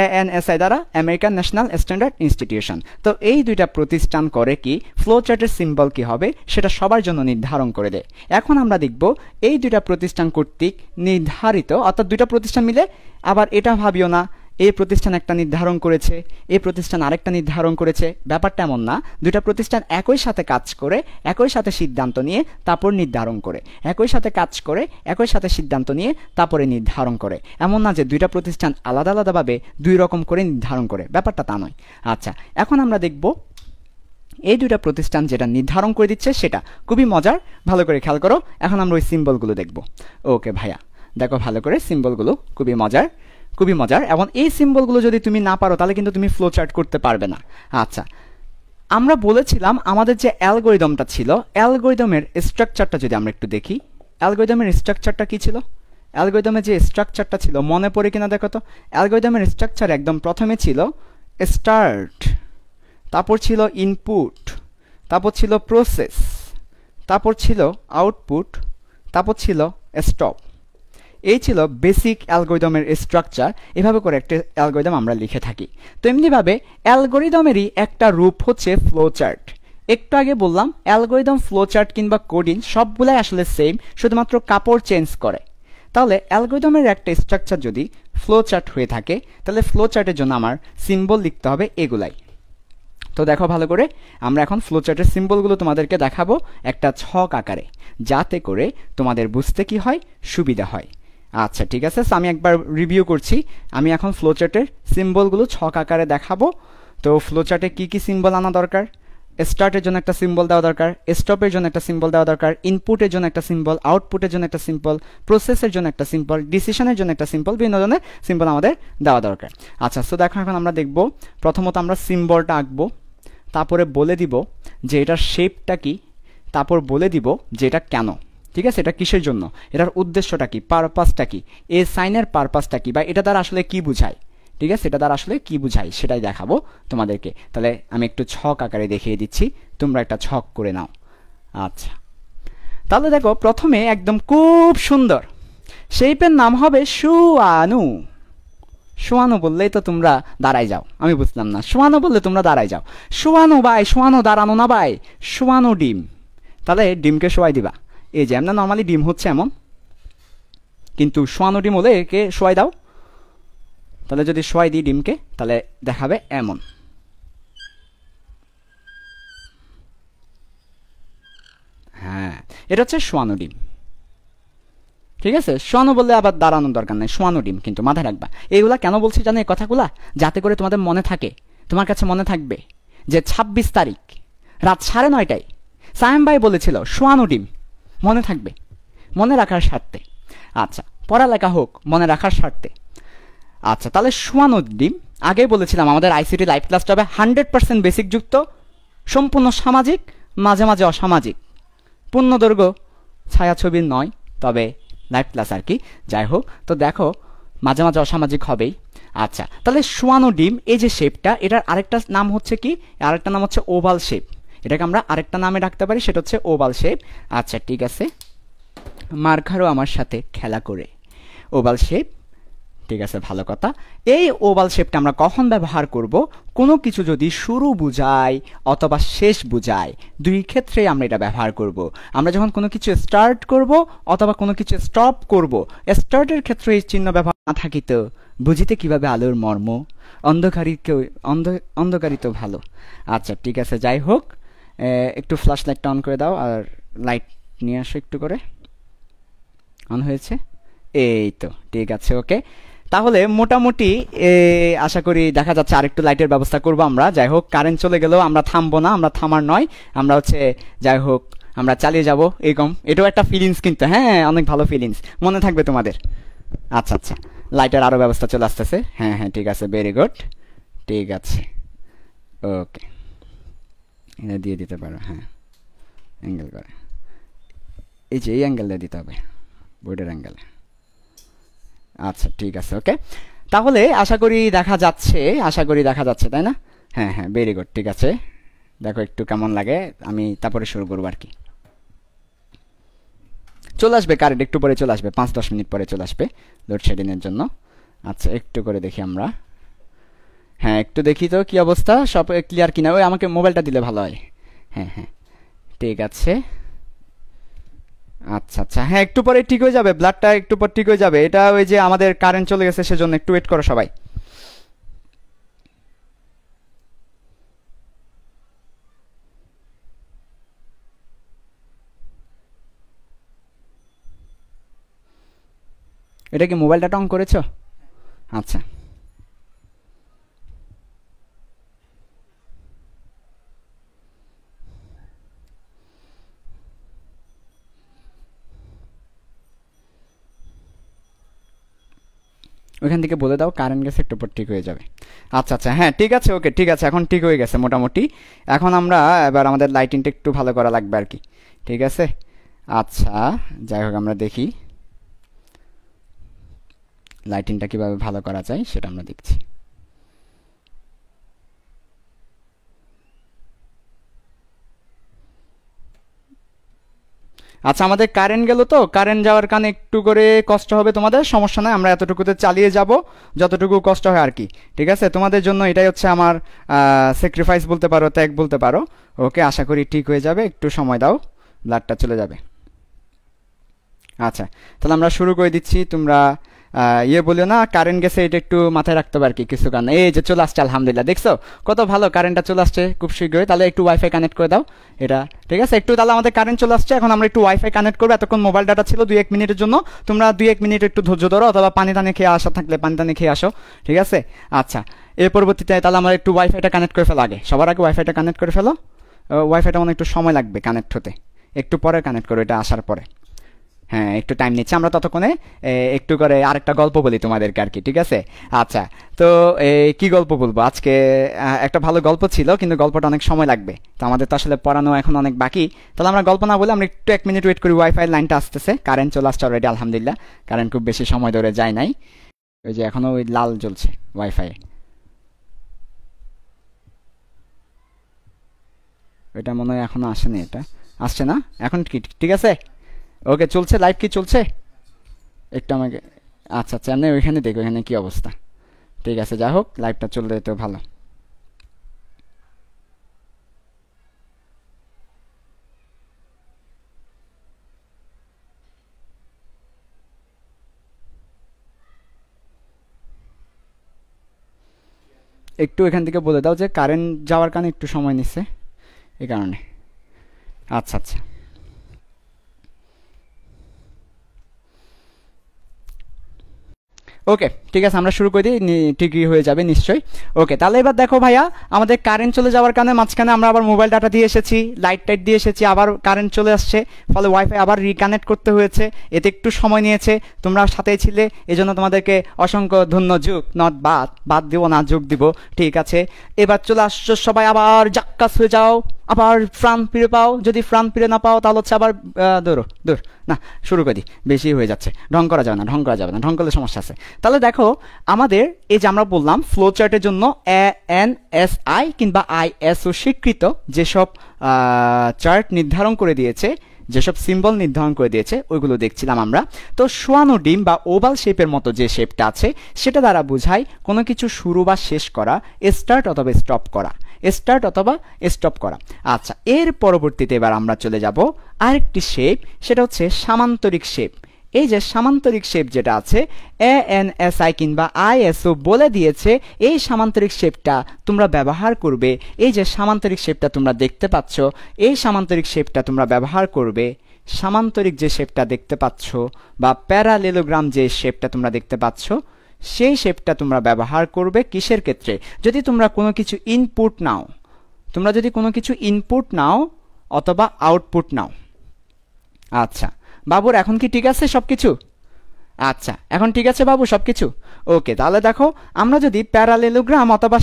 ANSI দ্বারা আমেরিকান ন্যাশনাল স্ট্যান্ডার্ড ইনস্টিটিউশন। তো এই দুইটা প্রতিষ্ঠান করে কি ফ্লো চার্টের সিম্বল কি হবে সেটা সবার জন্য নির্ধারণ করে দেয়। এখন আমরা দেখব এই দুইটা প্রতিষ্ঠান কর্তৃক নির্ধারিত, অর্থাৎ দুইটা প্রতিষ্ঠান মিলে, আবার এটা ভাবিও না এই প্রতিষ্ঠান একটা নির্ধারণ করেছে, এই প্রতিষ্ঠান আরেকটা নির্ধারণ করেছে, ব্যাপারটা এমন না। দুইটা প্রতিষ্ঠান একই সাথে কাজ করে, একই সাথে সিদ্ধান্ত নিয়ে তারপর নির্ধারণ করে, একই সাথে কাজ করে, একই সাথে সিদ্ধান্ত নিয়ে তারপরে নির্ধারণ করে। এমন না যে দুইটা প্রতিষ্ঠান আলাদা আলাদাভাবে দুই রকম করে নির্ধারণ করে, ব্যাপারটা তা নয়। আচ্ছা, এখন আমরা দেখব এই দুইটা প্রতিষ্ঠান যেটা নির্ধারণ করে দিচ্ছে সেটা খুবই মজার, ভালো করে খেয়াল করো। এখন আমরা ওই সিম্বলগুলো দেখব। ওকে ভাইয়া, দেখো ভালো করে সিম্বলগুলো, খুবই মজার, খুবই মজার। এবং এই সিম্বলগুলো যদি তুমি না পারো তাহলে কিন্তু তুমি ফ্লো চার্ট করতে পারবে না। আচ্ছা, আমরা বলেছিলাম আমাদের যে অ্যালগরিদমটা ছিল, অ্যালগরিদমের স্ট্রাকচারটা যদি আমরা একটু দেখি, অ্যালগরিদমের স্ট্রাকচারটা কি ছিল? অ্যালগরিদমের যে স্ট্রাকচারটা ছিল মনে পড়ে কিনা দেখো তো। অ্যালগরিদমের স্ট্রাকচার একদম প্রথমে ছিল স্টার্ট, তারপর ছিল ইনপুট, তারপর ছিল প্রসেস, তারপর ছিল আউটপুট, তারপর ছিল স্টপ। এই ছিল বেসিক অ্যালগরিদমের স্ট্রাকচার। এভাবে করে একটা অ্যালগরিদম আমরা লিখে থাকি। তো এমনিভাবে অ্যালগরিদমেরই একটা রূপ হচ্ছে ফ্লো চার্ট। একটু আগে বললাম অ্যালগরিদম, ফ্লো চার্ট কিংবা কোডিং সবগুলাই আসলে সেম, শুধুমাত্র কাপড় চেঞ্জ করে। তাহলে অ্যালগরিদমের একটা স্ট্রাকচার যদি ফ্লো চার্ট হয়ে থাকে তাহলে ফ্লো চার্টের জন্য আমার সিম্বল লিখতে হবে এগুলাই। তো দেখো ভালো করে, আমরা এখন ফ্লো চার্টের সিম্বলগুলো তোমাদেরকে দেখাবো একটা ছক আকারে, যাতে করে তোমাদের বুঝতে কি হয়, সুবিধা হয়। আচ্ছা ঠিক আছে, আমি একবার রিভিউ করছি। আমি এখন ফ্লো চার্টের সিম্বলগুলো ছক আকারে দেখাবো। তো ফ্লো চার্টে কী কী সিম্বল আনা দরকার? স্টার্টের জন্য একটা সিম্বল দেওয়া দরকার, স্টপের জন্য একটা সিম্বল দেওয়া দরকার, ইনপুটের জন্য একটা সিম্বল, আউটপুটের জন্য একটা সিম্বল, প্রসেসের জন্য একটা সিম্বল, ডিসিশনের জন্য একটা সিম্বল, বিভিন্ন ধরনের সিম্বল আমাদের দেওয়া দরকার। আচ্ছা, তো দেখো এখন আমরা দেখব, প্রথমত আমরা সিম্বলটা আঁকবো, তারপরে বলে দিব যে এটার শেপটা কি, তারপর বলে দিব যে এটা কেন, ঠিক আছে, এটা কিসের জন্য, এটার উদ্দেশ্যটা কি, পারপাসটা কি, এই সাইনের পারপাসটা কি, বা এটা দ্বারা আসলে কি বুঝায়, ঠিক আছে, এটা দ্বারা আসলে কি বুঝায় সেটাই দেখাবো তোমাদেরকে। তাহলে আমি একটু ছক আকারে দেখিয়ে দিচ্ছি, তোমরা একটা ছক করে নাও। আচ্ছা, তাহলে দেখো প্রথমে একদম খুব সুন্দর শেপের নাম হবে শোয়ানু। শোয়ানো বললেই তো তোমরা দাঁড়াই যাও, আমি বুঝলাম না। শোয়ানো বললে তোমরা দাঁড়াই যাও। শোয়ানো ভাই, শোয়ানো, দাঁড়ানো না ভাই, শোয়ানো ডিম। তাহলে ডিমকে শোয়াই দিবা, এই যে এমন নর্মালি ডিম হচ্ছে এমন, কিন্তু শোয়ানো ডিম হলে একে শোয়াই দাও। তাহলে যদি শোয়াই দিই ডিমকে তাহলে দেখাবে এমন। হ্যাঁ, এটা হচ্ছে শোয়ানো ডিম, ঠিক আছে। শোয়ানো বললে আবার দাঁড়ানোর দরকার নেই, শোয়ানো ডিম, কিন্তু মাথায় রাখবা। এইগুলা কেন বলছি জানো এই কথাগুলা? যাতে করে তোমাদের মনে থাকে, তোমার কাছে মনে থাকবে যে 26 তারিখ রাত 9:30টায় সায়েম ভাই বলেছিল শোয়ানো ডিম, মনে থাকবে, মনে রাখার স্বার্থে। আচ্ছা, পড়ালেখা হোক মনে রাখার স্বার্থে। আচ্ছা, তাহলে শোয়ানো ডিম, আগেই বলেছিলাম আমাদের আইসিটি লাইভ ক্লাসটা হবে 100% বেসিক যুক্ত, সম্পূর্ণ সামাজিক, মাঝে মাঝে অসামাজিক, পূর্ণদৈর্ঘ্য ছায়াছবির নয়, তবে লাইভ ক্লাস আর কি। যাই হোক, তো দেখো মাঝে মাঝে অসামাজিক হবেই। আচ্ছা, তাহলে শোয়ানো ডিম, এই যে শেপটা, এটার আরেকটা নাম হচ্ছে কি, আরেকটা নাম হচ্ছে ওভাল শেপ। এটাকে আমরা আরেকটা নামে ডাকতে পারি, সেটা হচ্ছে ওভাল শেপ। আচ্ছা ঠিক আছে, মার্কারও আমার সাথে খেলা করে, ওভাল শেপ, ঠিক আছে, ভালো কথা। এই ওভাল শেপটা আমরা কখন ব্যবহার করব? কোনো কিছু যদি শুরু বুঝায় অথবা শেষ বুঝায়, দুই ক্ষেত্রেই আমরা এটা ব্যবহার করব। আমরা যখন কোনো কিছু স্টার্ট করব অথবা কোনো কিছু স্টপ করব, স্টার্টের ক্ষেত্রে এই চিহ্ন ব্যবহার না থাকিত বুঝিতে কিভাবে আলোর মর্ম, অন্ধকারই তো ভালো। আচ্ছা ঠিক আছে, যাই হোক, একটু ফ্ল্যাশ লাইটটা অন করে দাও, আর লাইট নিয়ে আসো একটু করে। অন হয়েছে, এই তো ঠিক আছে, ওকে। তাহলে মোটামুটি আশা করি দেখা যাচ্ছে আরেকটু লাইটের ব্যবস্থা করবো আমরা। যাই হোক, কারেন্ট চলে গেলেও আমরা থামবো না, আমরা থামার নয়, আমরা হচ্ছে যাই হোক আমরা চালিয়ে যাব এরকম। এটাও একটা ফিলিংস কিন্তু, হ্যাঁ অনেক ভালো ফিলিংস, মনে থাকবে তোমাদের। আচ্ছা আচ্ছা, লাইটের আরও ব্যবস্থা চলে আসতেছে, হ্যাঁ হ্যাঁ ঠিক আছে, ভেরি গুড, ঠিক আছে, ওকে, এটা দিয়ে দিতে পারো, হ্যাঁ অ্যাঙ্গেল করে, এই যে এই অ্যাঙ্গেলটা দিতে হবে, বোর্ডের অ্যাঙ্গেলে। আচ্ছা ঠিক আছে, ওকে। তাহলে আশা করি দেখা যাচ্ছে, তাই না? হ্যাঁ হ্যাঁ, ভেরি গুড, ঠিক আছে। দেখো একটু কেমন লাগে, আমি তারপরে শুরু করবো আর কি। চলে আসবে কারেন্ট, একটু পরে চলে আসবে, 5-10 মিনিট পরে চলে আসবে লোডশেডিংয়ের জন্য। আচ্ছা একটু করে দেখি আমরা, হ্যাঁ একটু দেখি তো কি অবস্থা, সব ক্লিয়ার কিনা। ওই আমাকে মোবাইলটা দিলে ভালো হয়। হ্যাঁ হ্যাঁ ঠিক আছে। আচ্ছা আচ্ছা হ্যাঁ একটু পরে ঠিক হয়ে যাবে, ব্লাডটা একটু পর ঠিক হয়ে যাবে। এটা ওই যে আমাদের কারেন্ট চলে গেছে সেজন্য, একটু ওয়েট করো সবাই। এটা কি মোবাইলটা অন করেছো? আচ্ছা ওইখান থেকে বলে দাও কারেন্ট গেছে, একটু পর ঠিক হয়ে যাবে। আচ্ছা আচ্ছা হ্যাঁ ঠিক আছে, ওকে ঠিক আছে, এখন ঠিক হয়ে গেছে মোটামুটি। এখন আমরা এবার আমাদের লাইটিংটা একটু ভালো করা লাগবে আর কি, ঠিক আছে। আচ্ছা যাই হোক আমরা দেখি লাইটিংটা কিভাবে ভালো করা যায় সেটা আমরা দেখছি। আচ্ছা আমাদের কারেন্ট গেল, তো কারেন্ট যাওয়ার কারণে একটু করে কষ্ট হবে তোমাদের, সমস্যা নয়, আমরা এতটুকুতে চালিয়ে যাব যতটুকু কষ্ট হয় আর কি, ঠিক আছে। তোমাদের জন্য এটাই হচ্ছে আমার স্যাক্রিফাইস বলতে পারো, ত্যাগ বলতে পারো। ওকে আশা করি ঠিক হয়ে যাবে, একটু সময় দাও, ব্লাডটা চলে যাবে। আচ্ছা তাহলে আমরা শুরু করে দিচ্ছি। তোমরা ইয়ে বলিও না কারেন্ট গেছে, এটা একটু মাথায় রাখতে হবে আর কি, কিছু কারণে। এই যে চলে আসছে আলহামদুলিল্লাহ, দেখছো কত ভালো কারেন্টটা চলে আসছে খুব শীঘ্রই। তাহলে একটু ওয়াইফাই কানেক্ট করে দাও এটা, ঠিক আছে। একটু তাহলে আমাদের কারেন্ট চলে আসছে, এখন আমরা একটু ওয়াইফাই কানেক্ট করবো। এতক্ষণ মোবাইল ডাটা ছিল 2-1 মিনিটের জন্য, তোমরা 2-1 মিনিট একটু ধৈর্য ধরো, অথবা পানি টানি খেয়ে আসা থাকলে পানি টানি খেয়ে আসো, ঠিক আছে। আচ্ছা এর পরবর্তীতে তাহলে আমরা একটু ওয়াইফাইটা কানেক্ট করে ফেলো আগে, সবার আগে ওয়াইফাইটা কানেক্ট করে ফেলো। ওয়াইফাইটা মনে একটু সময় লাগবে কানেক্ট হতে, একটু পরে কানেক্ট করো এটা আসার পরে। হ্যাঁ একটু টাইম নিচ্ছে, আমরা ততক্ষণে একটু করে আরেকটা গল্প বলি তোমাদেরকে আর কি, ঠিক আছে। আচ্ছা তো কি গল্প বলবো আজকে? একটা ভালো গল্প ছিল কিন্তু গল্পটা অনেক সময় লাগবে, তো আমাদের তো আসলে পড়ানো এখন অনেক বাকি। তাহলে আমরা গল্প না বলে আমরা একটু 1 মিনিট ওয়েট করি, ওয়াইফাই লাইনটা আসতেছে, কারেন্ট চলে আসছে অলরেডি আলহামদুলিল্লাহ, কারেন্ট খুব বেশি সময় ধরে যায় নাই। ওই যে এখনো ওই লাল জ্বলছে ওয়াইফাই, ওইটা মনে হয় এখনো আসেনি, এটা আসছে না এখন কি? ঠিক আছে ওকে চলছে, লাইভ কি চলছে একটু আমাকে। আচ্ছা আচ্ছা এমনি ওইখানে দেখো ওইখানে কি অবস্থা, ঠিক আছে যাই হোক লাইভটা চললে তো ভালো। একটু এখান থেকে বলে দাও যে কারেন্ট যাওয়ার কারণে একটু সময় নিচ্ছে এই কারণে। আচ্ছা আচ্ছা ওকে ঠিক আছে আমরা শুরু করে দিই, ঠিকই হয়ে যাবে নিশ্চয়ই। ওকে তাহলে এবার দেখো ভাইয়া, আমাদের কারেন্ট চলে যাওয়ার কারণে মাঝখানে আমরা আবার মোবাইল ডাটা দিয়ে এসেছি, লাইট টাইট দিয়ে এসেছি, আবার কারেন্ট চলে আসছে, ফলে ওয়াইফাই আবার রিকানেক্ট করতে হয়েছে, এতে একটু সময় নিয়েছে। তোমরা সাথেই ছিলে, এই জন্য তোমাদেরকে অসংখ্য ধন্য, যুগ নট বাদ, বাদ দিব না যোগ দিব, ঠিক আছে। এবার চলে আসছো সবাই, আবার জাক্কাস হয়ে যাও, আবার ফ্রান ফিরে পাও, যদি ফ্রান ফিরে না পাও তাহলে হচ্ছে আবার দৌড়ো দৌড় না, শুরু করে দিই, বেশি হয়ে যাচ্ছে, ঢং করা যাবে না, ঢং করা যাবে না, ঢং করলে সমস্যা আছে। তাহলে দেখো আমাদের এই যে আমরা বললাম ফ্লো চার্টের জন্য ANSI কিংবা ISO স্বীকৃত যেসব চার্ট নির্ধারণ করে দিয়েছে, যেসব সিম্বল নির্ধারণ করে দিয়েছে ওইগুলো দেখছিলাম আমরা। তো শোয়ানো ডিম বা ওভাল শেপের মতো যে শেপটা আছে সেটা দ্বারা বোঝায় কোনো কিছু শুরু বা শেষ করা, স্টার্ট অথবা স্টপ করা, স্টার্ট অথবা স্টপ করা। আচ্ছা এর পরবর্তীতে এবার আমরা চলে যাব আরেকটি শেপ, সেটা হচ্ছে সামান্তরিক শেপ। এই যে সামান্তরিক শেপ যেটা আছে ANSI কিংবা ISO বলে দিয়েছে, এই সামান্তরিক শেপটা তোমরা ব্যবহার করবে। এই যে সামান্তরিক শেপটা তোমরা দেখতে পাচ্ছ, এই সামান্তরিক শেপটা তোমরা ব্যবহার করবে। সামান্তরিক যে শেপটা দেখতে পাচ্ছ বা প্যারালেলোগ্রাম যে শেপটা তোমরা দেখতে পাচ্ছ, সেই শেপটা তোমরা ব্যবহার করবে কিসের ক্ষেত্রে? যদি তোমরা কোনো কিছু ইনপুট নাও, তোমরা যদি কোনো কিছু ইনপুট নাও অথবা আউটপুট নাও। আচ্ছা বাবুর এখন কি ঠিক আছে সব কিছু? আচ্ছা এখন ঠিক আছে বাবু সব কিছু? ওকে, তাহলে দেখো আমরা যদি প্যারালেলোগ্রাম অথবা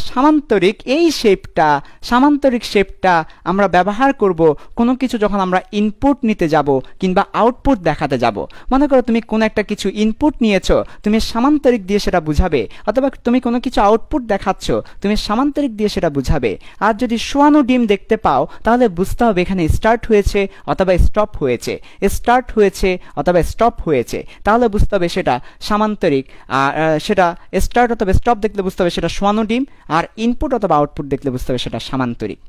সামান্তরিক শেপটা আমরা ব্যবহার করব কোনো কিছু যখন আমরা ইনপুট নিতে যাব কিংবা আউটপুট দেখাতে যাব। মনে করো তুমি কোনো একটা কিছু ইনপুট নিয়েছো, তুমি সামান্তরিক দিয়ে সেটা বুঝাবে, অথবা তুমি কোনো কিছু আউটপুট দেখাচ্ছ, তুমি সামান্তরিক দিয়ে সেটা বুঝাবে। আর যদি শোয়ানো ডিম দেখতে পাও তাহলে বুঝতে হবে এখানে স্টার্ট হয়েছে অথবা স্টপ হয়েছে, স্টার্ট হয়েছে অথবা স্টপ হয়েছে, তাহলে বুঝতে হবে সেটা সামান্তরিক। আর সেটা স্টার্ট অথবা স্টপ দেখলে বুঝতে হবে সেটা শোয়ানো ডিম, আর ইনপুট অথবা আউটপুট দেখলে বুঝতে হবে সেটা সামান্তরিক।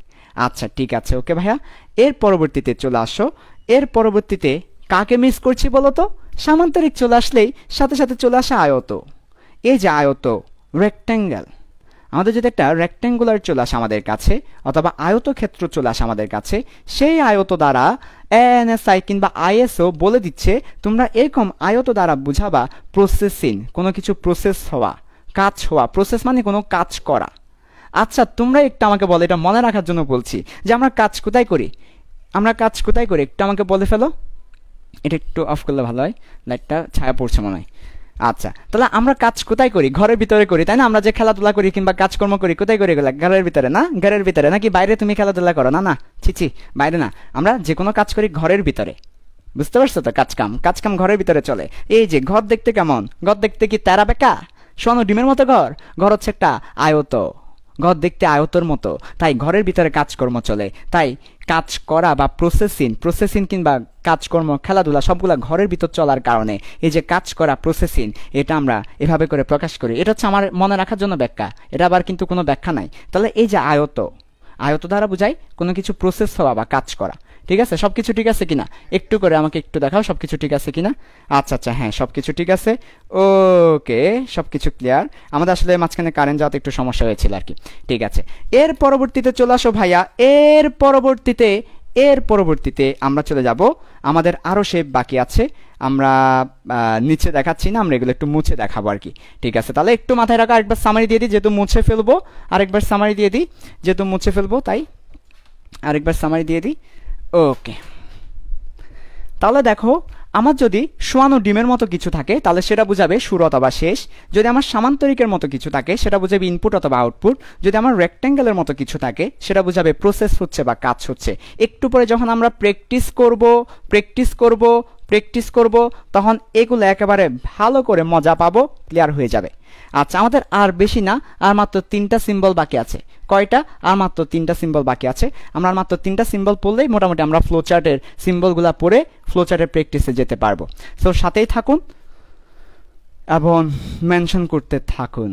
আচ্ছা ঠিক আছে, ওকে ভাইয়া। এর পরবর্তীতে চলে আসো, এর পরবর্তীতে কাকে মিস করছি বলো তো? সামান্তরিক চলে আসলেই সাথে সাথে চলে আসে আয়ত। এই যে আয়ত, রেক্ট্যাঙ্গেল, আমাদের যদি একটা রেক্ট্যাঙ্গুলার চলে আসে আমাদের কাছে অথবা আয়তক্ষেত্র চলে আসে আমাদের কাছে, সেই আয়ত দ্বারা এএনএসআই কিংবা আইএসও বলে দিচ্ছে তোমরা এরকম আয়ত দ্বারা বুঝাবা প্রসেসিং, কোনো কিছু প্রসেস হওয়া, কাজ হওয়া। প্রসেস মানে কোনো কাজ করা। আচ্ছা তোমরা একটু আমাকে বলো, এটা মনে রাখার জন্য বলছি, যে আমরা কাজ কোথায় করি, আমরা কাজ কোথায় করি একটু আমাকে বলে ফেলো। এটা একটু অফ করলে ভালো হয়, লাইটটা ছায়া পড়ছে মনে হয়। আচ্ছা তাহলে আমরা কাজ কোথায় করি? ঘরের ভিতরে করি, তাই না? আমরা যে খেলাধুলা করি কিংবা কাজকর্ম করি কোথায় করি? ঘরের ভিতরে না? ঘরের ভিতরে নাকি বাইরে তুমি খেলাধুলা করো? না না, ছি বাইরে না, আমরা যে কোনো কাজ করি ঘরের ভিতরে। বুঝতে পারছো তো? কাজকাম ঘরের ভিতরে চলে। এই যে ঘর দেখতে কেমন? ঘর দেখতে কি তেরা বেকা শোনো ডিমের মতো ঘর? ঘর হচ্ছে একটা আয়ত, ঘর দেখতে আয়তর মতো, তাই ঘরের ভিতরে কাজকর্ম চলে। তাই কাজ করা বা প্রসেসিং কিংবা কাজকর্ম, খেলাধুলা সবগুলা ঘরের ভিতর চলার কারণে এই যে কাজ করা, প্রসেসিং, এটা আমরা এভাবে করে প্রকাশ করি। এটা হচ্ছে আমার মনে রাখার জন্য ব্যাখ্যা, এটা আবার কিন্তু কোনো ব্যাখ্যা নাই। তাহলে এই যে আয়ত, আয়ত দ্বারা বোঝায় কোনো কিছু প্রসেস হওয়া বা কাজ করা। ঠিক আছে? সবকিছু ঠিক আছে কিনা একটু করে আমাকে একটু দেখাও, সবকিছু ঠিক আছে কিনা? আচ্ছা আচ্ছা, হ্যাঁ সবকিছু ঠিক আছে, ওকে সবকিছু ক্লিয়ার। আমাদের আসলে মাঝখানে কারেন্ট যাওয়াতে একটু সমস্যা হয়েছিল আর কি। ঠিক আছে, এর পরবর্তীতে চলে আসো ভাইয়া। এর পরবর্তীতে আমরা চলে যাব, আমাদের আরও শেপ বাকি আছে। আমরা নিচে দেখাচ্ছি না, আমরা এগুলো একটু মুছে দেখাবো আর কি। ঠিক আছে, তাহলে একটু মাথায় রাখা, আরেকবার সামারি দিয়ে দিই যেহেতু মুছে ফেলবো, আরেকবার সামারি দিয়ে দিই যেহেতু মুছে ফেলবো, তাই আরেকবার সামারি দিয়ে দিই। ওকে, তাহলে দেখো আমার যদি শোয়ানো ডিমের মতো কিছু থাকে তাহলে সেটা বুঝাবে শুরু অথবা শেষ। যদি আমার সামান্তরিকের মতো কিছু থাকে সেটা বুঝাবে ইনপুট অথবা আউটপুট। যদি আমার রেক্ট্যাঙ্গেলের মতো কিছু থাকে সেটা বুঝাবে প্রসেস হচ্ছে বা কাজ হচ্ছে। একটু পরে যখন আমরা প্র্যাকটিস করব তখন এগুলো একেবারে ভালো করে মজা পাবো, ক্লিয়ার হয়ে যাবে। আচ্ছা, আমাদের আর বেশি না, আর মাত্র 3টা সিম্বল বাকি আছে। কয়টা? আর মাত্র 3টা সিম্বল বাকি আছে। আমরা মাত্র 3টা সিম্বল পড়লেই মোটামুটি আমরা ফ্লোচার্টের সিম্বলগুলো পড়ে ফ্লোচার্টের প্র্যাকটিসে যেতে পারবো। সো সাথেই থাকুন এবং মেনশন করতে থাকুন,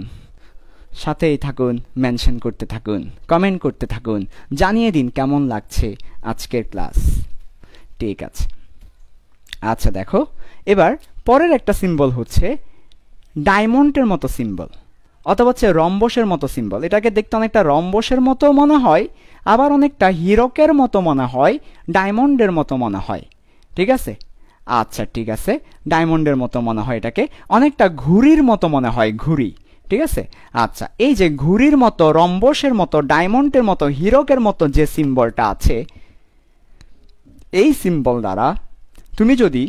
সাথেই থাকুন, মেনশন করতে থাকুন, কমেন্ট করতে থাকুন, জানিয়ে দিন কেমন লাগছে আজকের ক্লাস। ঠিক আছে, আচ্ছা দেখো এবার পরের একটা সিম্বল হচ্ছে ডায়মন্ডের মতো সিম্বল অথবা হচ্ছে রম্বসের মতো সিম্বল। এটাকে দেখতে অনেকটা রম্বসের মতো মনে হয়, আবার অনেকটা হীরকের মতো মনে হয়, ডায়মন্ডের মতো মনে হয়। ঠিক আছে, আচ্ছা ঠিক আছে, ডায়মন্ডের মতো মনে হয়, এটাকে অনেকটা ঘুড়ির মতো মনে হয়, ঘুড়ি। ঠিক আছে, আচ্ছা এই যে ঘুড়ির মতো, রম্বসের মতো, ডায়মন্ডের মতো, হীরকের মতো যে সিম্বলটা আছে, এই সিম্বল দ্বারা তুমি যদি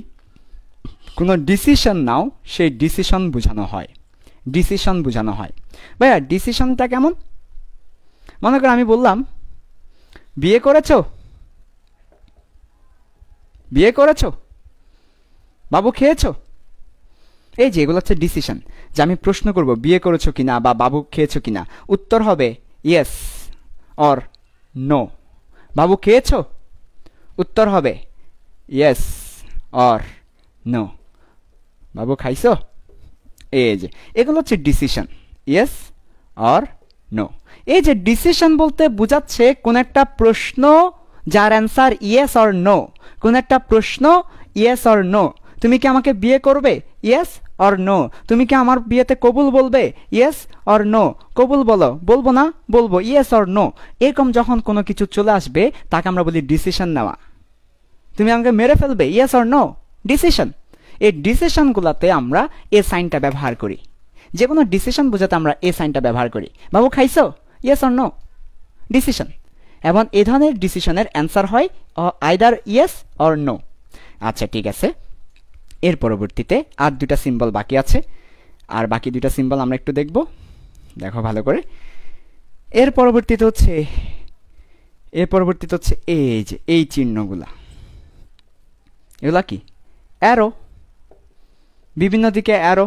কোনো ডিসিশন নাও সেই ডিসিশন বোঝানো হয়, ডিসিশন বোঝানো হয়। ভাইয়া ডিসিশনটা কেমন? মনে করো আমি বললাম বিয়ে করেছো, বিয়ে করেছো, বাবু খেয়েছো, এই যে এগুলো হচ্ছে ডিসিশন। যে আমি প্রশ্ন করব বিয়ে করেছো কিনা বা বাবু খেয়েছো কিনা, উত্তর হবে ইয়েস অর নো। বাবু খেয়েছো, উত্তর হবে ইয়েস অর নো। বাবু খাইছো, এই যে এগুলো হচ্ছে ডিসিশন, ইয়েস অর নো। এই যে ডিসিশন বলতে বোঝাচ্ছে কোন একটা প্রশ্ন যার অ্যান্সার ইয়েস অর নো, কোন একটা প্রশ্ন ইয়েস অর নো। তুমি কি আমাকে বিয়ে করবে, ইয়েস অর নো। তুমি কি আমার বিয়েতে কবুল বলবে, ইয়েস অর নো। কবুল বলো, বলবো না, বলবো, ইয়েস অর নো। এরকম যখন কোনো কিছু চলে আসবে তাকে আমরা বলি ডিসিশন নেওয়া। তুমি আমাকে মেরে ফেলবে, ইয়েস অর নো, ডিসিশন। এই ডিসিশনগুলোতে আমরা এ সাইনটা ব্যবহার করি, যে কোনো ডিসিশন বোঝাতে আমরা এ সাইনটা ব্যবহার করি। বাবু খাইছো, ইয়েস অর নো, ডিসিশন। এবং এ ধরনের ডিসিশনের অ্যান্সার হয় আইদার ইয়েস অর নো। আচ্ছা ঠিক আছে, এর পরবর্তীতে আর দুটা সিম্বল বাকি আছে। আর বাকি দুইটা সিম্বল আমরা একটু দেখব, দেখো ভালো করে। এর পরবর্তীতে হচ্ছে এই যে এই চিহ্নগুলা, এগুলা কি? অ্যারো, বিভিন্ন দিকে অ্যারো,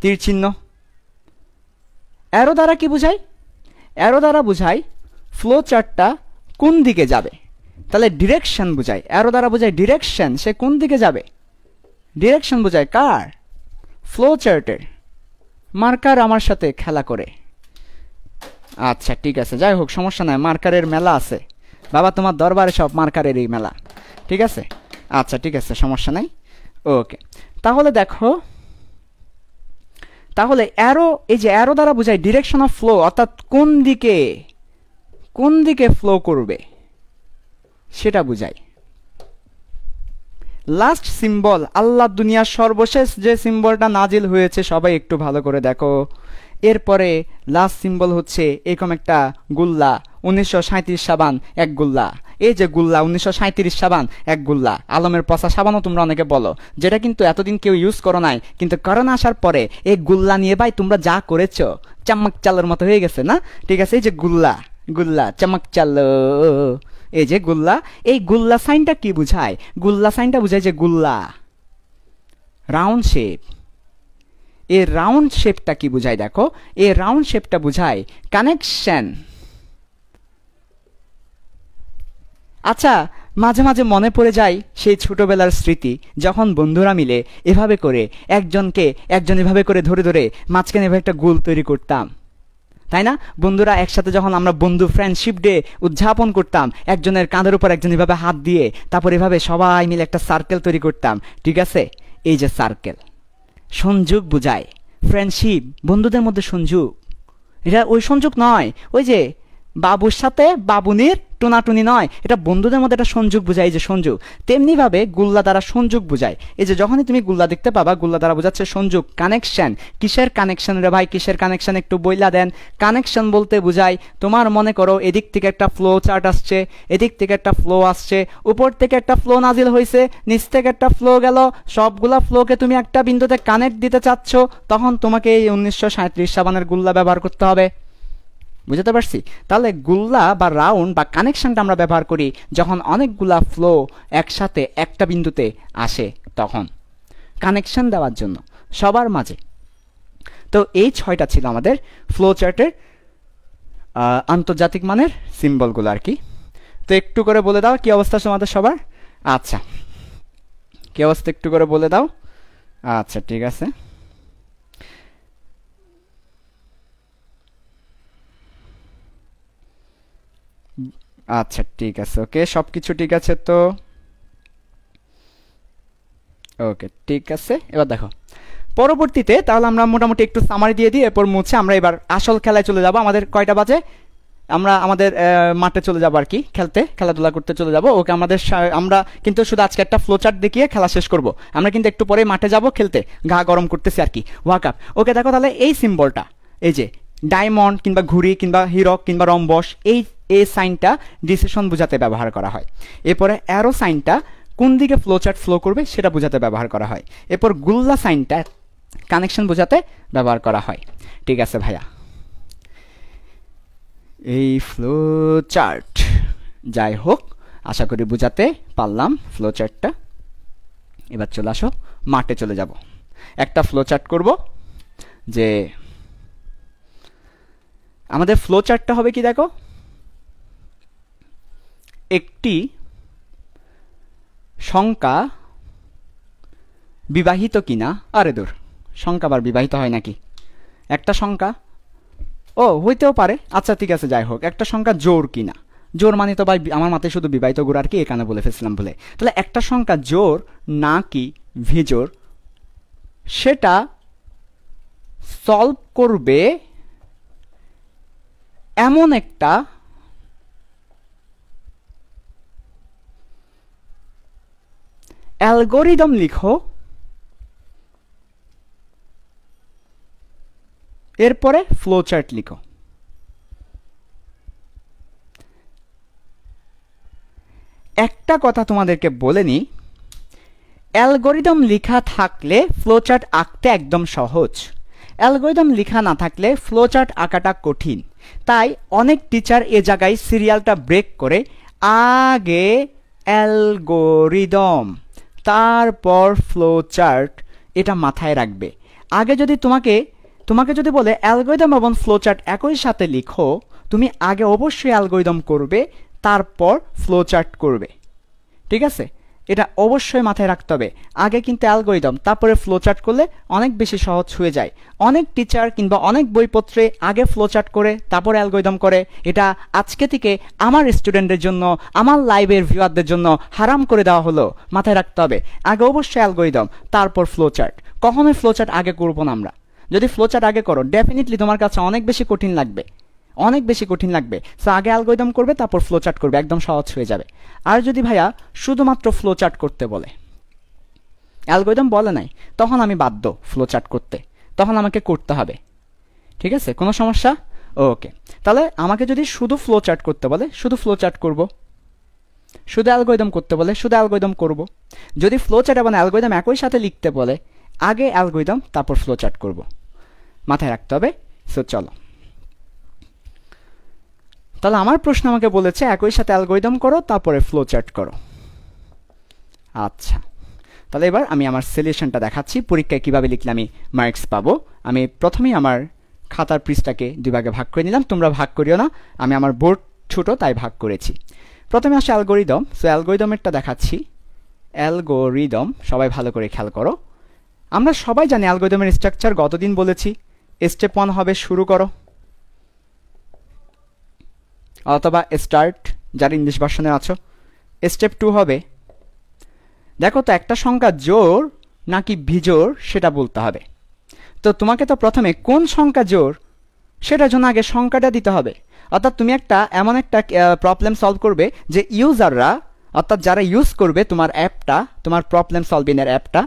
তীর চিহ্ন। অ্যারো দ্বারা কি বোঝায়? অ্যারো দ্বারা বোঝায় ফ্লো চার্টটা কোন দিকে যাবে, তাহলে ডিরেকশন বোঝায়। অ্যারো দ্বারা বোঝায় ডিরেকশন, সে কোন দিকে যাবে। ডিরেকশন বোঝায় কার? ফ্লো চার্টের। মার্কার আমার সাথে খেলা করে। আচ্ছা ঠিক আছে, যাই হোক সমস্যা নাই, মার্কারের মেলা আছে বাবা, তোমার দরবারে সব মার্কারেরই মেলা, ঠিক আছে। আচ্ছা ঠিক আছে, সমস্যা নাই, ওকে। তাহলে দেখো, তাহলে অ্যারো, এই যে অ্যারো দ্বারা বোঝায় ডিরেকশন অফ ফ্লো, অর্থাৎ কোন দিকে ফ্লো করবে সেটা বোঝায়। লাস্ট সিম্বল, আল্লাহ দুনিয়ার সর্বশেষ যে সিম্বলটা নাজিল হয়েছে, সবাই একটু ভালো করে দেখো। এরপরে লাস্ট সিম্বল হচ্ছে এরকম একটা গুল্লা, 1937 সাবান এক গুল্লা। এই যে গুল্লা 1937 সাবান এক গুল্লা, আলমের পচা সাবানও তোমরা অনেকে বলো, যেটা কিন্তু এতদিন কেউ ইউজ করো নাই, কিন্তু করোনা আসার পরে এই গুল্লা নিয়ে ভাই তোমরা যা করেছো, চাম্মাক চালের মতো হয়ে গেছে না? ঠিক আছে, এই যে গুল্লা চাম্মাক চাল, এই যে গুল্লা, এই গুল্লা সাইনটা কি বুঝায়? গুল্লা সাইনটা বুঝায় যে গুল্লা রাউন্ড শেপ। এই রাউন্ড শেপটা কি বুঝায়? দেখো, এই রাউন্ড শেপটা বুঝায় কানেকশন। আচ্ছা, মাঝে মাঝে মনে পড়ে যায় সেই ছোটবেলার স্মৃতি, যখন বন্ধুরা মিলে এভাবে করে একজন এভাবে করে ধরে ধরে মাঝখানে এভাবে একটা গোল তৈরি করতাম, তাই না? বন্ধুরা একসাথে যখন আমরা বন্ধু ফ্রেন্ডশিপ ডে উদযাপন করতাম, একজনের কাঁধের উপর একজন এভাবে হাত দিয়ে, তারপর এভাবে সবাই মিলে একটা সার্কেল তৈরি করতাম, ঠিক আছে। এই যে সার্কেল সংযোগ বুঝায়, ফ্রেন্ডশিপ, বন্ধুদের মধ্যে সংযোগ। এটা ওই সংযোগ নয়, ওই যে বাবুর সাথে বাবুনির টোনাটুনি নয়, এটা বন্ধুদের মধ্যে একটা সংযোগ বোঝায়, এই যে সংযোগ। তেমনিভাবে গুল্লা দ্বারা সংযোগ বোঝায়। এই যে যখনই তুমি গুল্লা দেখতে পাবা, গুল্লা দ্বারা বোঝাচ্ছে সংযোগ, কানেকশন। কিসের কানেকশন রে ভাই, কিসের কানেকশন একটু বইলা দেন। কানেকশন বলতে বোঝায়, তোমার মনে করো এদিক থেকে একটা ফ্লো চার্ট আসছে, এদিক থেকে একটা ফ্লো আসছে, উপর থেকে একটা ফ্লো নাজিল হয়েছে, নিচ থেকে একটা ফ্লো গেল, সবগুলা ফ্লোকে তুমি একটা বিন্দুতে কানেক্ট দিতে চাচ্ছ, তখন তোমাকে এই 1937 সাবানের গুল্লা ব্যবহার করতে হবে। বুঝতে পারছি? তাহলে গুল্লা বা রাউন্ড বা কানেকশনটা আমরা ব্যবহার করি যখন অনেকগুলা ফ্লো একসাথে একটা বিন্দুতে আসে, তখন কানেকশন দেওয়ার জন্য সবার মাঝে। তো এই 6টা ছিল আমাদের ফ্লো চার্টের আন্তর্জাতিক মানের সিম্বলগুলো আর কি। তো একটু করে বলে দাও কি অবস্থা তোমাদের সবার? আচ্ছা, কি অবস্থা একটু করে বলে দাও। আচ্ছা ঠিক আছে, আচ্ছা ঠিক আছে, ওকে, সব কিছু ঠিক আছে তো, ওকে ঠিক আছে। এবার দেখো পরবর্তীতে, তাহলে আমরা মোটামুটি একটু সামারি দিয়ে দিই, এরপর মুছে আমরা এবার আসল খেলায় চলে যাব। আমাদের কয়টা বাজে? আমরা আমাদের মাঠে চলে যাবো আর কি, খেলাধুলা করতে চলে যাব। ওকে, আমরা কিন্তু শুধু আজকে একটা ফ্লো চার্ট দেখিয়ে খেলা শেষ করব। আমরা কিন্তু একটু পরে মাঠে যাব খেলতে, গা গরম করতেছি আর কি, ওয়ার্কআপ। ওকে দেখো, তাহলে এই সিম্বলটা, এই যে ডায়মন্ড কিংবা ঘুড়ি কিংবা হিরক কিংবা রম্বস, এই সাইনটা ডিসিশন বোঝাতে ব্যবহার করা হয়। এরপরে অ্যারো সাইনটা কোন দিকে ফ্লো চার্ট ফ্লো করবে সেটা বোঝাতে ব্যবহার করা হয়। এরপর গুল্লা সাইনটা কানেকশন বোঝাতে ব্যবহার করা হয়। ঠিক আছে ভাইয়া, এই ফ্লো চার্ট, যাই হোক আশা করি বোঝাতে পারলাম ফ্লো চার্টটা। এবার চলে আসো, মাঠে চলে যাব, একটা ফ্লো চার্ট করব। যে আমাদের ফ্লো চার্টটা হবে কি দেখো, একটি সংখ্যা বিবাহিত কিনা, আরে দূর, সংখ্যা আবার বিবাহিত হয় নাকি? একটা সংখ্যা, ও হইতেও পারে, আচ্ছা ঠিক আছে, যাই হোক একটা সংখ্যা জোড় কিনা। জোড় মানে তো ভাই আমার মাথায় শুধু বিবাহিত গুড় আর কি, এখানে বলে ফেলছিলাম ভুলে। তাহলে একটা সংখ্যা জোড় নাকি ভিজোড়, সেটা সলভ করবে এমন একটা অ্যালগোরিদম লিখো, এরপরে ফ্লো চার্ট লিখো। একটা কথা তোমাদেরকে বলে নিই, অ্যালগরিদম লেখা থাকলে ফ্লোচার্ট আঁকতে একদম সহজ, অ্যালগরিদম লেখা না থাকলে ফ্লোচার্ট আঁকাটা কঠিন। তাই অনেক টিচার এ জায়গায় সিরিয়ালটা ব্রেক করে আগে অ্যালগরিদম তারপর ফ্লোচার্ট এটা মাথায় রাখবে। আগে যদি তোমাকে যদি বলে অ্যালগরিদম এবং ফ্লোচার্ট একই সাথে লিখো, তুমি আগে অবশ্যই অ্যালগরিদম করবে, তারপর ফ্লোচার্ট করবে। ঠিক আছে, এটা অবশ্যই মাথায় রাখতে হবে। আগে কিন্তু অ্যালগরিদম তারপরে ফ্লোচার্ট করলে অনেক বেশি সহজ হয়ে যায়। অনেক টিচার কিংবা অনেক বইপত্রে আগে ফ্লোচার্ট করে তারপর অ্যালগরিদম করে। এটা আজকে থেকে আমার স্টুডেন্টদের জন্য, আমার লাইভের ভিউয়ারদের জন্য হারাম করে দেওয়া হলো। মাথায় রাখতে হবে আগে অবশ্যই অ্যালগরিদম তারপর ফ্লোচার্ট। কখনোই ফ্লোচার্ট আগে করবো না আমরা। যদি ফ্লোচার্ট আগে করো ডেফিনেটলি তোমার কাছে অনেক বেশি কঠিন লাগবে, অনেক বেশি কঠিন লাগবে। সো আগে অ্যালগরিদম করবে তারপর ফ্লোচার্ট করবে, একদম সহজ হয়ে যাবে। আর যদি ভাইয়া শুধুমাত্র ফ্লোচার্ট করতে বলে, অ্যালগরিদম বলে নাই, তখন আমি বাধ্য ফ্লোচার্ট করতে, তখন আমাকে করতে হবে। ঠিক আছে, কোনো সমস্যা? ওকে, তাহলে আমাকে যদি শুধু ফ্লোচার্ট করতে বলে শুধু ফ্লোচার্ট করব, শুধু অ্যালগরিদম করতে বলে শুধু অ্যালগরিদম করব। যদি ফ্লোচার্ট এবং অ্যালগরিদম একই সাথে লিখতে বলে আগে অ্যালগরিদম তারপর ফ্লোচার্ট করব, মাথায় রাখতে হবে। সো চলো, তাহলে আমার প্রশ্ন আমাকে বলেছে একই সাথে অ্যালগরিদম করো তারপরে ফ্লোচার্ট করো। আচ্ছা, তাহলে এবার আমি আমার সলিউশনটা দেখাচ্ছি, পরীক্ষায় কিভাবে লিখলে আমি মার্কস পাবো। আমি প্রথমেই আমার খাতার পৃষ্ঠাকে দুই ভাগে ভাগ করে নিলাম, তোমরা ভাগ করিও না, আমি আমার বোর্ড ছোট তাই ভাগ করেছি। প্রথমে আসে অ্যালগরিদম। সো অ্যালগরিদমেরটা দেখাচ্ছি। অ্যালগরিদম সবাই ভালো করে খেয়াল করো। আমরা সবাই জানি অ্যালগরিদমের স্ট্রাকচার, গতদিন বলেছি। স্টেপ 1 হবে শুরু করো অথবা স্টার্ট, যারা ইংলিশ ভার্সনে আছো। স্টেপ 2 হবে দেখো তো একটা সংখ্যা জোড় নাকি বিজোড় সেটা বলতে হবে। তো তোমাকে তো প্রথমে কোন সংখ্যা জোড় সেটার জন্য আগে সংখ্যাটা দিতে হবে। অর্থাৎ তুমি এমন একটা প্রবলেম সলভ করবে যে ইউজাররা, অর্থাৎ যারা ইউজ করবে তোমার অ্যাপটা, তোমার প্রবলেম সলভিংয়ের অ্যাপটা,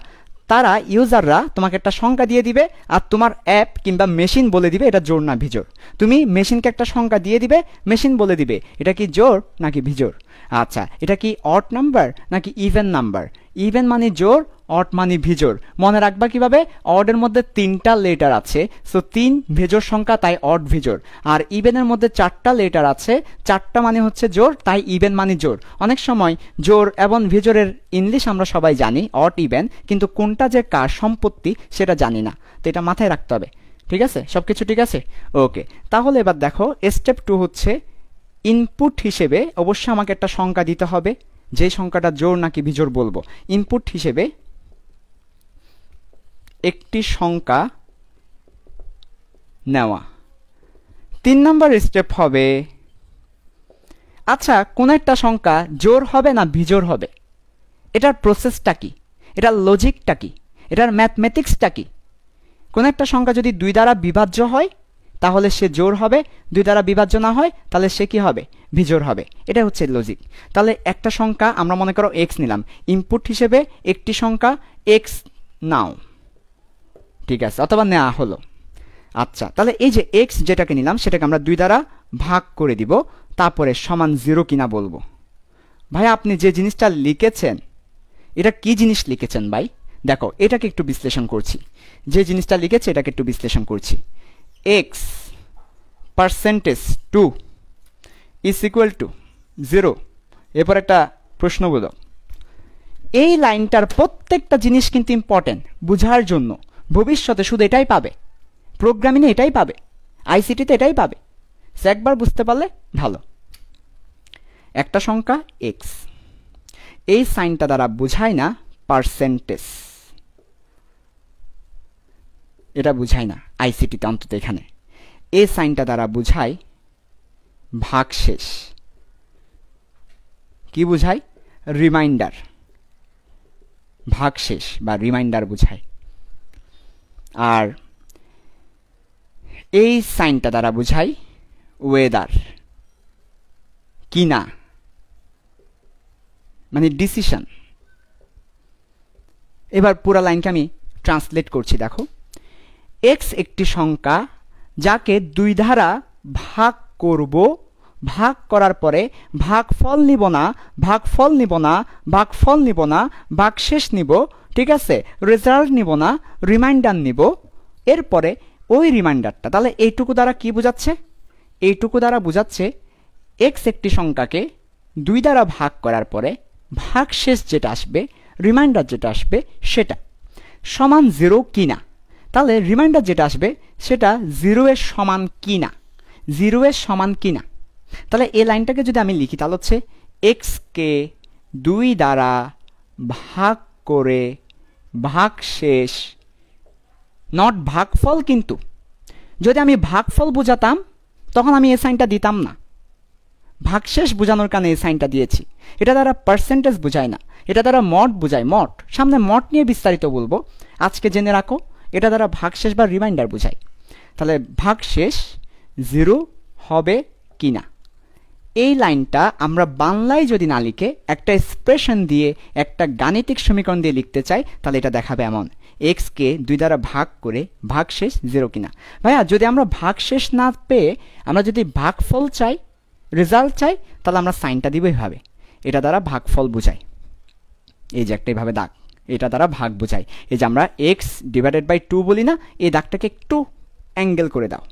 তারা ইউজাররা তোমাকে একটা সংখ্যা দিয়ে দিবে আর তোমার অ্যাপ কিংবা মেশিন বলে দিবে এটা জোড় না বিজোড়। তুমি মেশিনকে একটা সংখ্যা দিয়ে দিবে, মেশিন বলে দিবে এটা কি জোড় নাকি বিজোড়। আচ্ছা, এটা কি অড নাম্বার নাকি ইভেন নাম্বার। ইভেন মানে জোড়, অড মানে বিজোড়। মনে রাখবা কিভাবে, অডের মধ্যে 3টা লেটার আছে, সো 3 বিজোড় সংখ্যা তাই অড বিজোড়। আর ইভেনের মধ্যে 4টা লেটার আছে, 4টা মানে হচ্ছে জোড় তাই ইভেন মানে জোড়। অনেক সময় জোড় এবং বিজোড়ের ইংলিশ আমরা সবাই জানি অড ইভেন, কিন্তু কোনটা যে কার সম্পত্তি সেটা জানি না। তো এটা মাথায় রাখতে হবে। ঠিক আছে, সবকিছু ঠিক আছে? ওকে, তাহলে এবার দেখো স্টেপ 2 হচ্ছে ইনপুট হিসেবে অবশ্যই আমাকে একটা সংখ্যা দিতে হবে, যে সংখ্যাটা জোড় নাকি বিজোড় বলবো। ইনপুট হিসেবে একটি সংখ্যা নেওয়া। 3 নম্বর স্টেপ হবে আচ্ছা কোন একটা সংখ্যা জোড় হবে না বিজোড় হবে, এটার প্রসেসটা কি, এটার লজিকটা কি, এটার ম্যাথমেটিক্সটা কি। কোন একটা সংখ্যা যদি 2 দ্বারা বিভাজ্য হয় তাহলে সে জোড় হবে, 2 দ্বারা বিভাজ্য না হয় তাহলে সে কি হবে, বিজোড় হবে। এটা হচ্ছে লজিক। তাহলে একটা সংখ্যা আমরা মনে করো x নিলাম, ইনপুট হিসেবে একটি সংখ্যা x নাও, ঠিক আছে, অথবা নেওয়া হলো। আচ্ছা, তাহলে এই যে x যেটাকে নিলাম সেটাকে আমরা 2 দ্বারা ভাগ করে দিব, তারপরে সমান 0 কিনা বলবো। ভাই আপনি যে জিনিসটা লিখেছেন এটা কি জিনিস লিখেছেন ভাই? দেখো এটাকে একটু বিশ্লেষণ করছি, যে জিনিসটা লিখেছে এটাকে একটু বিশ্লেষণ করছি। x % 2 is equal to 0। এরপর একটা প্রশ্নবোধক। এই লাইনটার প্রত্যেকটা জিনিস কিন্তু ইম্পর্টেন্ট বুঝার জন্য। ভবিষ্যতে শুধু এটাই পাবে, প্রোগ্রামিংয়ে এটাই পাবে, আইসিটিতে এটাই পাবে। সে একবার বুঝতে পারলে ভালো। একটা সংখ্যা x, এই সাইনটা দ্বারা বোঝায় না পার্সেন্টেজ, এটা বুঝায় না আইসিটিতে, অন্তত এখানে এই সাইনটা দ্বারা বুঝায় ভাগশেষ। কি বুঝায়? রিমাইন্ডার। ভাগশেষ বা রিমাইন্ডার বুঝায়। আর এই সাইনটা দ্বারা বুঝায় ওয়েদার, কিনা মানে ডিসিশন। এবার পুরো লাইনকে আমি ট্রান্সলেট করছি। দেখো x একটি সংখ্যা যাকে 2 দ্বারা ভাগ করব ভাগ করার পরে ভাগফল নিব না, ভাগফল নিব না, ভাগফল নিব না, ভাগশেষ নিব, ঠিক আছে, রেজাল্ট নিব না, রিমাইন্ডার নিব। এরপরে ওই রিমাইন্ডারটা, তাহলে এইটুকু দ্বারা কি বোঝাচ্ছে? এইটুকু দ্বারা বোঝাচ্ছে এক্স একটি সংখ্যাকে 2 দ্বারা ভাগ করার পরে ভাগশেষ যেটা আসবে, রিমাইন্ডার যেটা আসবে সেটা সমান 0 কিনা। তাহলে রিমাইন্ডার যেটা আসবে সেটা 0 এর সমান কিনা, 0 এর সমান কিনা। তাহলে এই লাইনটাকে যদি আমি লিখি তাহলে হচ্ছে এক্সকে 2 দ্বারা ভাগ করে ভাগশেষ, নট ভাগফল। কিন্তু যদি আমি ভাগফল বোঝাতাম তখন আমি এই সাইনটা দিতাম না, ভাগশেষ বোঝানোর কারণে এই সাইনটা দিয়েছি। এটা দ্বারা পার্সেন্টেজ বোঝায় না, এটা দ্বারা মড বোঝায়, মড। সামনে মড নিয়ে বিস্তারিত বলবো, আজকে জেনে রাখো এটা দ্বারা ভাগশেষ বা রিমাইন্ডার বোঝায়। তাহলে ভাগশেষ 0 হবে কিনা, এই লাইনটা আমরা বাংলায় যদি না লিখে একটা এক্সপ্রেশন দিয়ে, একটা গাণিতিক সমীকরণ দিয়ে লিখতে চাই তাহলে এটা দেখাবে এমন, এক্সকে 2 দ্বারা ভাগ করে ভাগশেষ 0 কিনা। ভাইয়া যদি আমরা ভাগশেষ না পেয়ে আমরা যদি ভাগফল চাই, রেজাল্ট চাই, তাহলে আমরা সাইনটা দিব এইভাবে, এটা দ্বারা ভাগফল বোঝাই। এই যে একটা এইভাবে দাগ, এটা দ্বারা ভাগ বোঝাই। এই যে আমরা x/2 বলি না, এই দাগটাকে একটু অ্যাঙ্গেল করে দাও,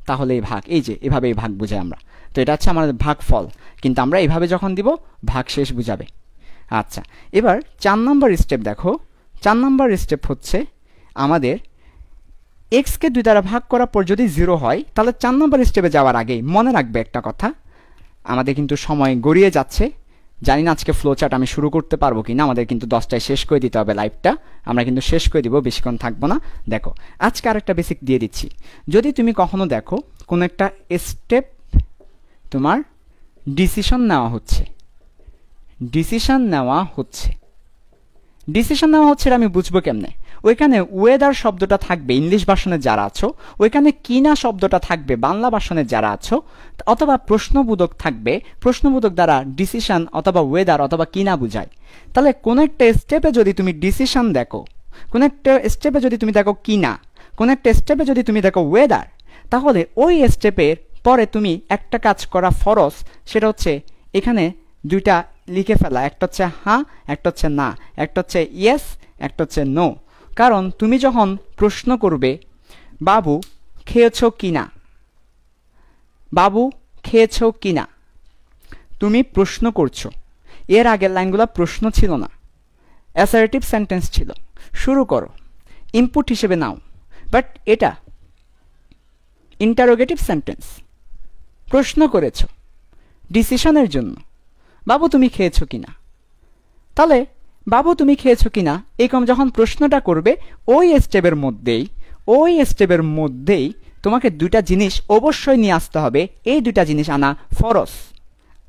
তাহলে এই ভাগ, এই যে এভাবে এই ভাগ বোঝাই আমরা। তো এটা হচ্ছে আমাদের ভাগফল, কিন্তু আমরা এইভাবে যখন দিব ভাগশেষ বুঝাবে। আচ্ছা, এবার 4 নম্বর স্টেপ দেখো। 4 নম্বর স্টেপ হচ্ছে আমাদের এক্সকে 2 দ্বারা ভাগ করার পর যদি 0 হয়, তাহলে 4 নম্বর স্টেপে যাওয়ার আগেই মনে রাখবে একটা কথা, আমাদের কিন্তু সময় গড়িয়ে যাচ্ছে। জানি না আজকে ফ্লো চার্ট আমি শুরু করতে পারবো কিনা, আমাদের কিন্তু 10টায় শেষ করে দিতে হবে লাইভটা, আমরা কিন্তু শেষ করে দিব, বেশিক্ষণ থাকবো না। দেখো আজকে আরেকটা বেসিক দিয়ে দিচ্ছি। যদি তুমি কখনো দেখো কোন একটা স্টেপ তোমার ডিসিশন নেওয়া হচ্ছে, ডিসিশন নেওয়া হচ্ছে এটা আমি বুঝবো কেমনে? ওইখানে ওয়েদার শব্দটা থাকবে ইংলিশ ভার্সনে যারা আছো, ওইখানে কিনা শব্দটা থাকবে বাংলা ভার্সনে যারা আছো, অথবা প্রশ্নবোধক থাকবে, প্রশ্নবোধক দ্বারা ডিসিশন অথবা ওয়েদার অথবা কিনা বুঝায়। তাহলে কোন একটা স্টেপে যদি তুমি ডিসিশন দেখো, কোন একটা স্টেপে যদি তুমি দেখো কিনা, কোন একটা স্টেপে যদি তুমি দেখো ওয়েদার, তাহলে ওই স্টেপের পরে তুমি একটা কাজ করা ফরজ, সেটা হচ্ছে এখানে 2টা লিখে ফেলা, একটা হচ্ছে হ্যাঁ, একটা হচ্ছে না, একটা হচ্ছে ইয়েস, একটা হচ্ছে নো। কারণ তুমি যখন প্রশ্ন করবে বাবু খেয়েছো কিনা, বাবু খেয়েছো কিনা, তুমি প্রশ্ন করছো। এর আগের লাইনগুলো প্রশ্ন ছিল না, অ্যাসার্টিভ সেন্টেন্স ছিল। শুরু করো, ইনপুট হিসেবে নাও, বাট এটা ইন্টারোগেটিভ সেন্টেন্স। প্রশ্ন করেছো ডিসিশনের জন্য, বাবু তুমি খেয়েছো কিনা। তাহলে বাবু তুমি খেয়েছো কিনা এরকম যখন প্রশ্নটা করবে, ওই স্টেপের মধ্যেই তোমাকে 2টা জিনিস অবশ্যই নিয়ে আসতে হবে। এই 2টা জিনিস আনা ফরজ,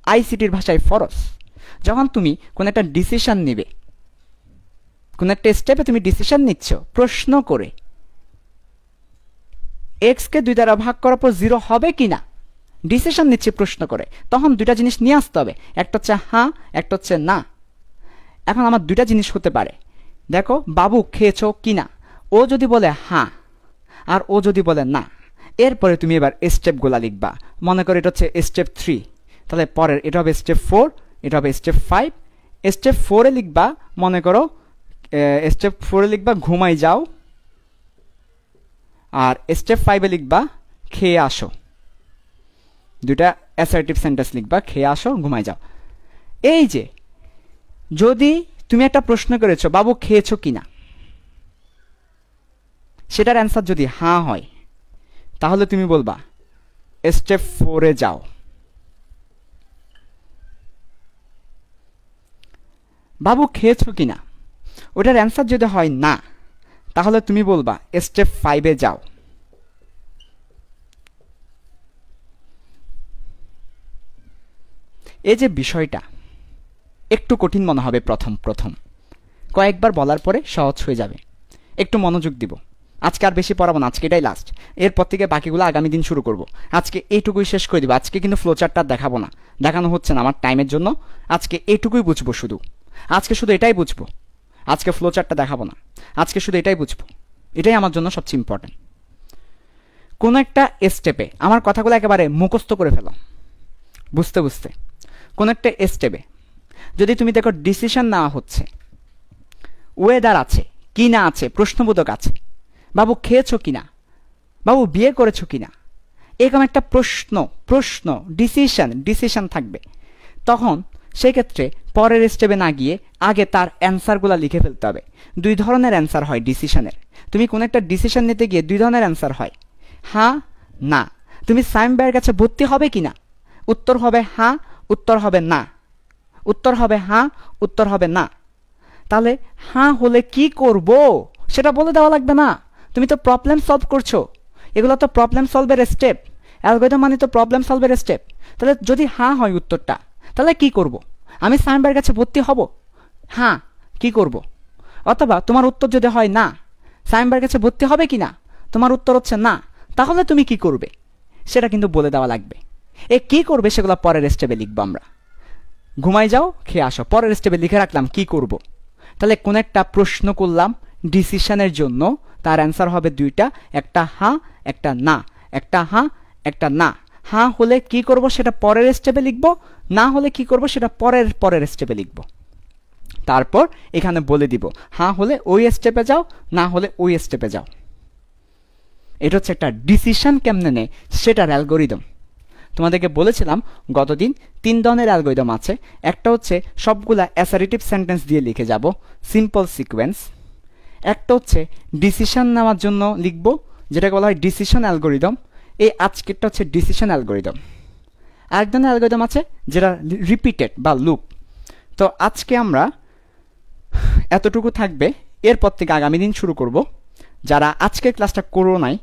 আইসিটির ভাষায় ফরজ। যখন তুমি কোন একটা ডিসিশন নিবে, কোন একটা স্টেপে তুমি ডিসিশন নিচ্ছ প্রশ্ন করে, এক্সকে 2 দ্বারা ভাগ করার পর 0 হবে কিনা ডিসিশন নিচ্ছে প্রশ্ন করে, তখন 2টা জিনিস নিয়ে আসতে হবে, একটা হচ্ছে হ্যাঁ, একটা হচ্ছে না। এখন আমার 2টা জিনিস হতে পারে। দেখো বাবু খেয়েছো কিনা, ও যদি বলে হ্যাঁ আর ও যদি বলে না, এরপরে তুমি এবার স্টেপগুলা লিখবা। মনে করো এটা হচ্ছে স্টেপ 3, তাহলে পরের এটা হবে স্টেপ 4, এটা হবে স্টেপ 5। স্টেপ 4-এ লিখবা, মনে করো স্টেপ 4-এ লিখবা ঘুমাই যাও, আর স্টেপ 5-এ লিখবা খেয়ে আসো। 2টা অ্যাসার্টিভ সেন্টেন্স লিখবা, খেয়ে আসো, ঘুমাই যাও। এই যে যদি তুমি একটা প্রশ্ন করেছো বাবু খেয়েছো কিনা, সেটার অ্যান্সার যদি হ্যাঁ হয়, তাহলে তুমি বলবা স্টেপ 4-এ যাও। বাবু খেয়েছো কিনা, ওটার অ্যান্সার যদি হয় না, তাহলে তুমি বলবা স্টেপ 5-এ যাও। এই যে বিষয়টা একটু কঠিন মনে হবে প্রথম, কয়েকবার বলার পরে সহজ হয়ে যাবে। একটু মনোযোগ দিব। আজকে আর বেশি পড়াবো না, আজকে এটাই লাস্ট। এরপর থেকে বাকিগুলো আগামী দিন শুরু করব। আজকে এইটুকুই শেষ করে দিব। আজকে কিন্তু ফ্লোচার্টটা দেখাবো না, দেখানো হচ্ছে না আমার টাইমের জন্য। আজকে এইটুকুই বুঝবো, আজকে শুধু এটাই বুঝবো। আজকে ফ্লোচার্টটা দেখাবো না, আজকে শুধু এটাই বুঝবো। এটাই আমার জন্য সবচেয়ে ইম্পর্টেন্ট। কোন একটা স্টেপে আমার কথাগুলো একেবারে মুখস্থ করে ফেলো, বুঝতে বুঝতে কোন একটা স্টেপে যদি তুমি দেখো ডিসিশন নেওয়া হচ্ছে, ওয়েদার আছে কি না আছে, প্রশ্নবোধক আছে, বাবু খেয়েছো কিনা, বাবু বিয়ে করেছো কিনা, এরকম একটা প্রশ্ন ডিসিশন থাকবে, তখন সেক্ষেত্রে পরের স্টেপে না গিয়ে আগে তার অ্যান্সারগুলো লিখে ফেলতে হবে। দুই ধরনের অ্যান্সার হয় ডিসিশনের। তুমি কোন একটা ডিসিশন নিতে গিয়ে দুই ধরনের অ্যান্সার হয়, হ্যাঁ না। তুমি সাইম ভাইয়ের কাছে ভর্তি হবে কিনা, উত্তর হবে হ্যাঁ, উত্তর হবে না, উত্তর হবে হ্যাঁ, উত্তর হবে না। তাহলে হ্যাঁ হলে কি করব সেটা বলে দেওয়া লাগবে না, তুমি তো প্রবলেম সলভ করছো, এগুলো তো প্রবলেম সলভের স্টেপ, অ্যালগরিদম মানে তো প্রবলেম সলভের স্টেপ। তাহলে যদি হ্যাঁ হয় উত্তরটা, তাহলে কি করব, আমি সাইম ভাইয়ের কাছে ভর্তি হব, হ্যাঁ কি করব। অথবা তোমার উত্তর যদি হয় না, সাইম ভাইয়ের কাছে ভর্তি হবে কি না, তোমার উত্তর হচ্ছে না, তাহলে তুমি কি করবে সেটা কিন্তু বলে দেওয়া লাগবে। এ কি করবে সেগুলো পরের স্টেপে লিখবো আমরা। ঘুমাই যাও খেয়ে আসো, পরের স্টেপে লিখে রাখলাম কি করব। তাহলে কোন একটা প্রশ্ন করলাম ডিসিশনের জন্য, তার অ্যান্সার হবে দুইটা, একটা হ্যাঁ একটা না, একটা হ্যাঁ একটা না। হ্যাঁ হলে কি করব সেটা পরের স্টেপে লিখব, না হলে কি করব সেটা পরের স্টেপে লিখব। তারপর এখানে বলে দিব হ্যাঁ হলে ওই স্টেপে যাও, না হলে ওই স্টেপে যাও। এটা হচ্ছে একটা ডিসিশন কেমনে নেয় সেটার অ্যালগরিদম। তোমাদেরকে বলেছিলাম গতদিন 3 ধরনের অ্যালগরিদম আছে। একটা হচ্ছে সবগুলা অ্যাসারেটিভ সেন্টেন্স দিয়ে লিখে যাব, সিম্পল সিকোয়েন্স। একটা হচ্ছে ডিসিশন নেওয়ার জন্য লিখব, যেটাকে বলা হয় ডিসিশন অ্যালগরিদম। এই আজকেরটা হচ্ছে ডিসিশন অ্যালগরিদম। আরেক ধরনের অ্যালগরিদম আছে যেটা রিপিটেড বা লুপ। তো আজকে আমরা এতটুকু থাকবে, এরপর থেকে আগামী দিন শুরু করব। যারা আজকের ক্লাসটা করো নাই,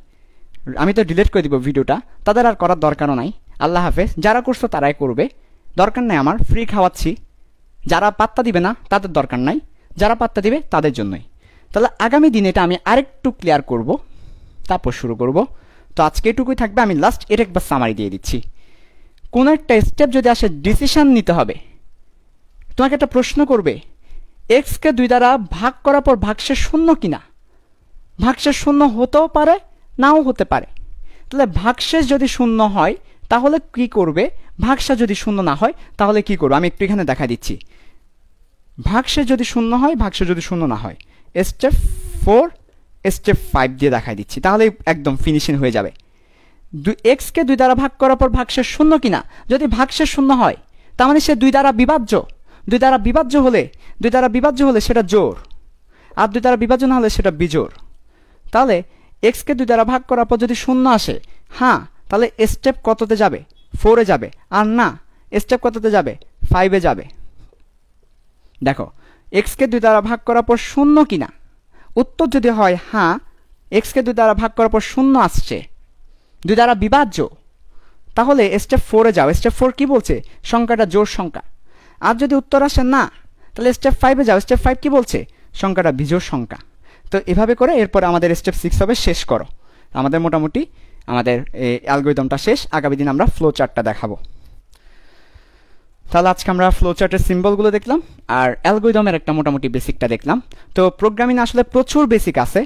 আমি তো ডিলিট করে দিব ভিডিওটা, তাদের আর করার দরকারও নাই। আল্লাহ হাফেজ। যারা করছো তারাই করবে, দরকার নাই আমার, ফ্রি খাওয়াচ্ছি। যারা পাত্তা দিবে না তাদের দরকার নাই, যারা পাত্তা দিবে তাদের জন্যই। তাহলে আগামী দিনে এটা আমি আরেকটু ক্লিয়ার করব, তারপর শুরু করব। তো আজকে এটুকুই থাকবে। আমি লাস্ট এর একবার সামারি দিয়ে দিচ্ছি। কোন একটা স্টেপ যদি আসে ডিসিশন নিতে হবে, তোমাকে একটা প্রশ্ন করবে, এক্সকে 2 দ্বারা ভাগ করার পর ভাগশেষ শূন্য কিনা। ভাগশেষ শূন্য হতেও পারে, নাও হতে পারে। তাহলে ভাগশেষ যদি শূন্য হয় তাহলে কি করবে, ভাগশেষ যদি শূন্য না হয় তাহলে কি করবে, আমি একটু এখানে দেখা দিচ্ছি। ভাগশেষ যদি শূন্য হয়, ভাগশেষ যদি শূন্য না হয়, স্টেপ 4 স্টেপ 5 দিয়ে দেখাই দিচ্ছি, তাহলে একদম ফিনিশিং হয়ে যাবে। এক্সকে 2 দ্বারা ভাগ করার পর ভাগশেষ শূন্য কিনা। যদি ভাগশেষ শূন্য হয় তার মানে সে 2 দ্বারা বিভাজ্য। 2 দ্বারা বিভাজ্য হলে সেটা জোড়, আর 2 দ্বারা বিভাজ্য না হলে সেটা বিজোড়। তাহলে এক্সকে 2 দ্বারা ভাগ করার পর যদি শূন্য আসে, হ্যাঁ, তাহলে স্টেপ কততে যাবে, 4-এ যাবে। আর না, স্টেপ কততে যাবে, 5-এ যাবে। দেখো এক্সকে 2 দ্বারা ভাগ করার পর শূন্য কিনা, উত্তর যদি হয় হ্যাঁ, এক্সকে 2 দ্বারা ভাগ করার পর শূন্য আসছে, 2 দ্বারা বিভাজ্য, তাহলে স্টেপ 4-এ যাও। স্টেপ 4 কি বলছে, সংখ্যাটা জোড় সংখ্যা। আর যদি উত্তর আসে না, তাহলে স্টেপ 5-এ যাও। স্টেপ 5 কি বলছে, সংখ্যাটা বিজোড় সংখ্যা। তো এভাবে করে এরপর আমাদের স্টেপ 6 হবে শেষ করো। আমাদের মোটামুটি আমাদের অ্যালগরিদমটা শেষ। আগামী দিন আমরা ফ্লো চার্টটা দেখাবো। তাহলে আজকে আমরা ফ্লো চার্টের সিম্বলগুলো দেখলাম আর অ্যালগরিদমের একটা মোটামুটি বেসিকটা দেখলাম। তো প্রোগ্রামিং আসলে প্রচুর বেসিক আছে,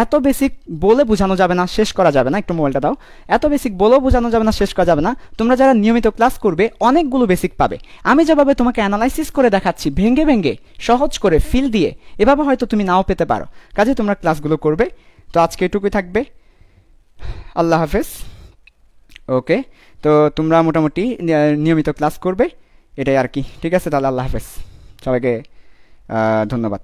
এত বেসিক বলে বোঝানো যাবে না, শেষ করা যাবে না। একটু মোবাইলটা দাও। এত বেসিক বলেও বোঝানো যাবে না, শেষ করা যাবে না। তোমরা যারা নিয়মিত ক্লাস করবে অনেকগুলো বেসিক পাবে। আমি যেভাবে তোমাকে অ্যানালাইসিস করে দেখাচ্ছি, ভেঙে ভেঙে সহজ করে ফিল দিয়ে, এভাবে হয়তো তুমি নাও পেতে পারো। কাজে তোমরা ক্লাসগুলো করবে। তো আজকে এটুকুই থাকবে। আল্লাহ হাফেজ। ওকে, তো তোমরা মোটামুটি নিয়মিত ক্লাস করবে, এটাই আর কি। ঠিক আছে, তাহলে আল্লাহ হাফেজ, সবাইকে ধন্যবাদ।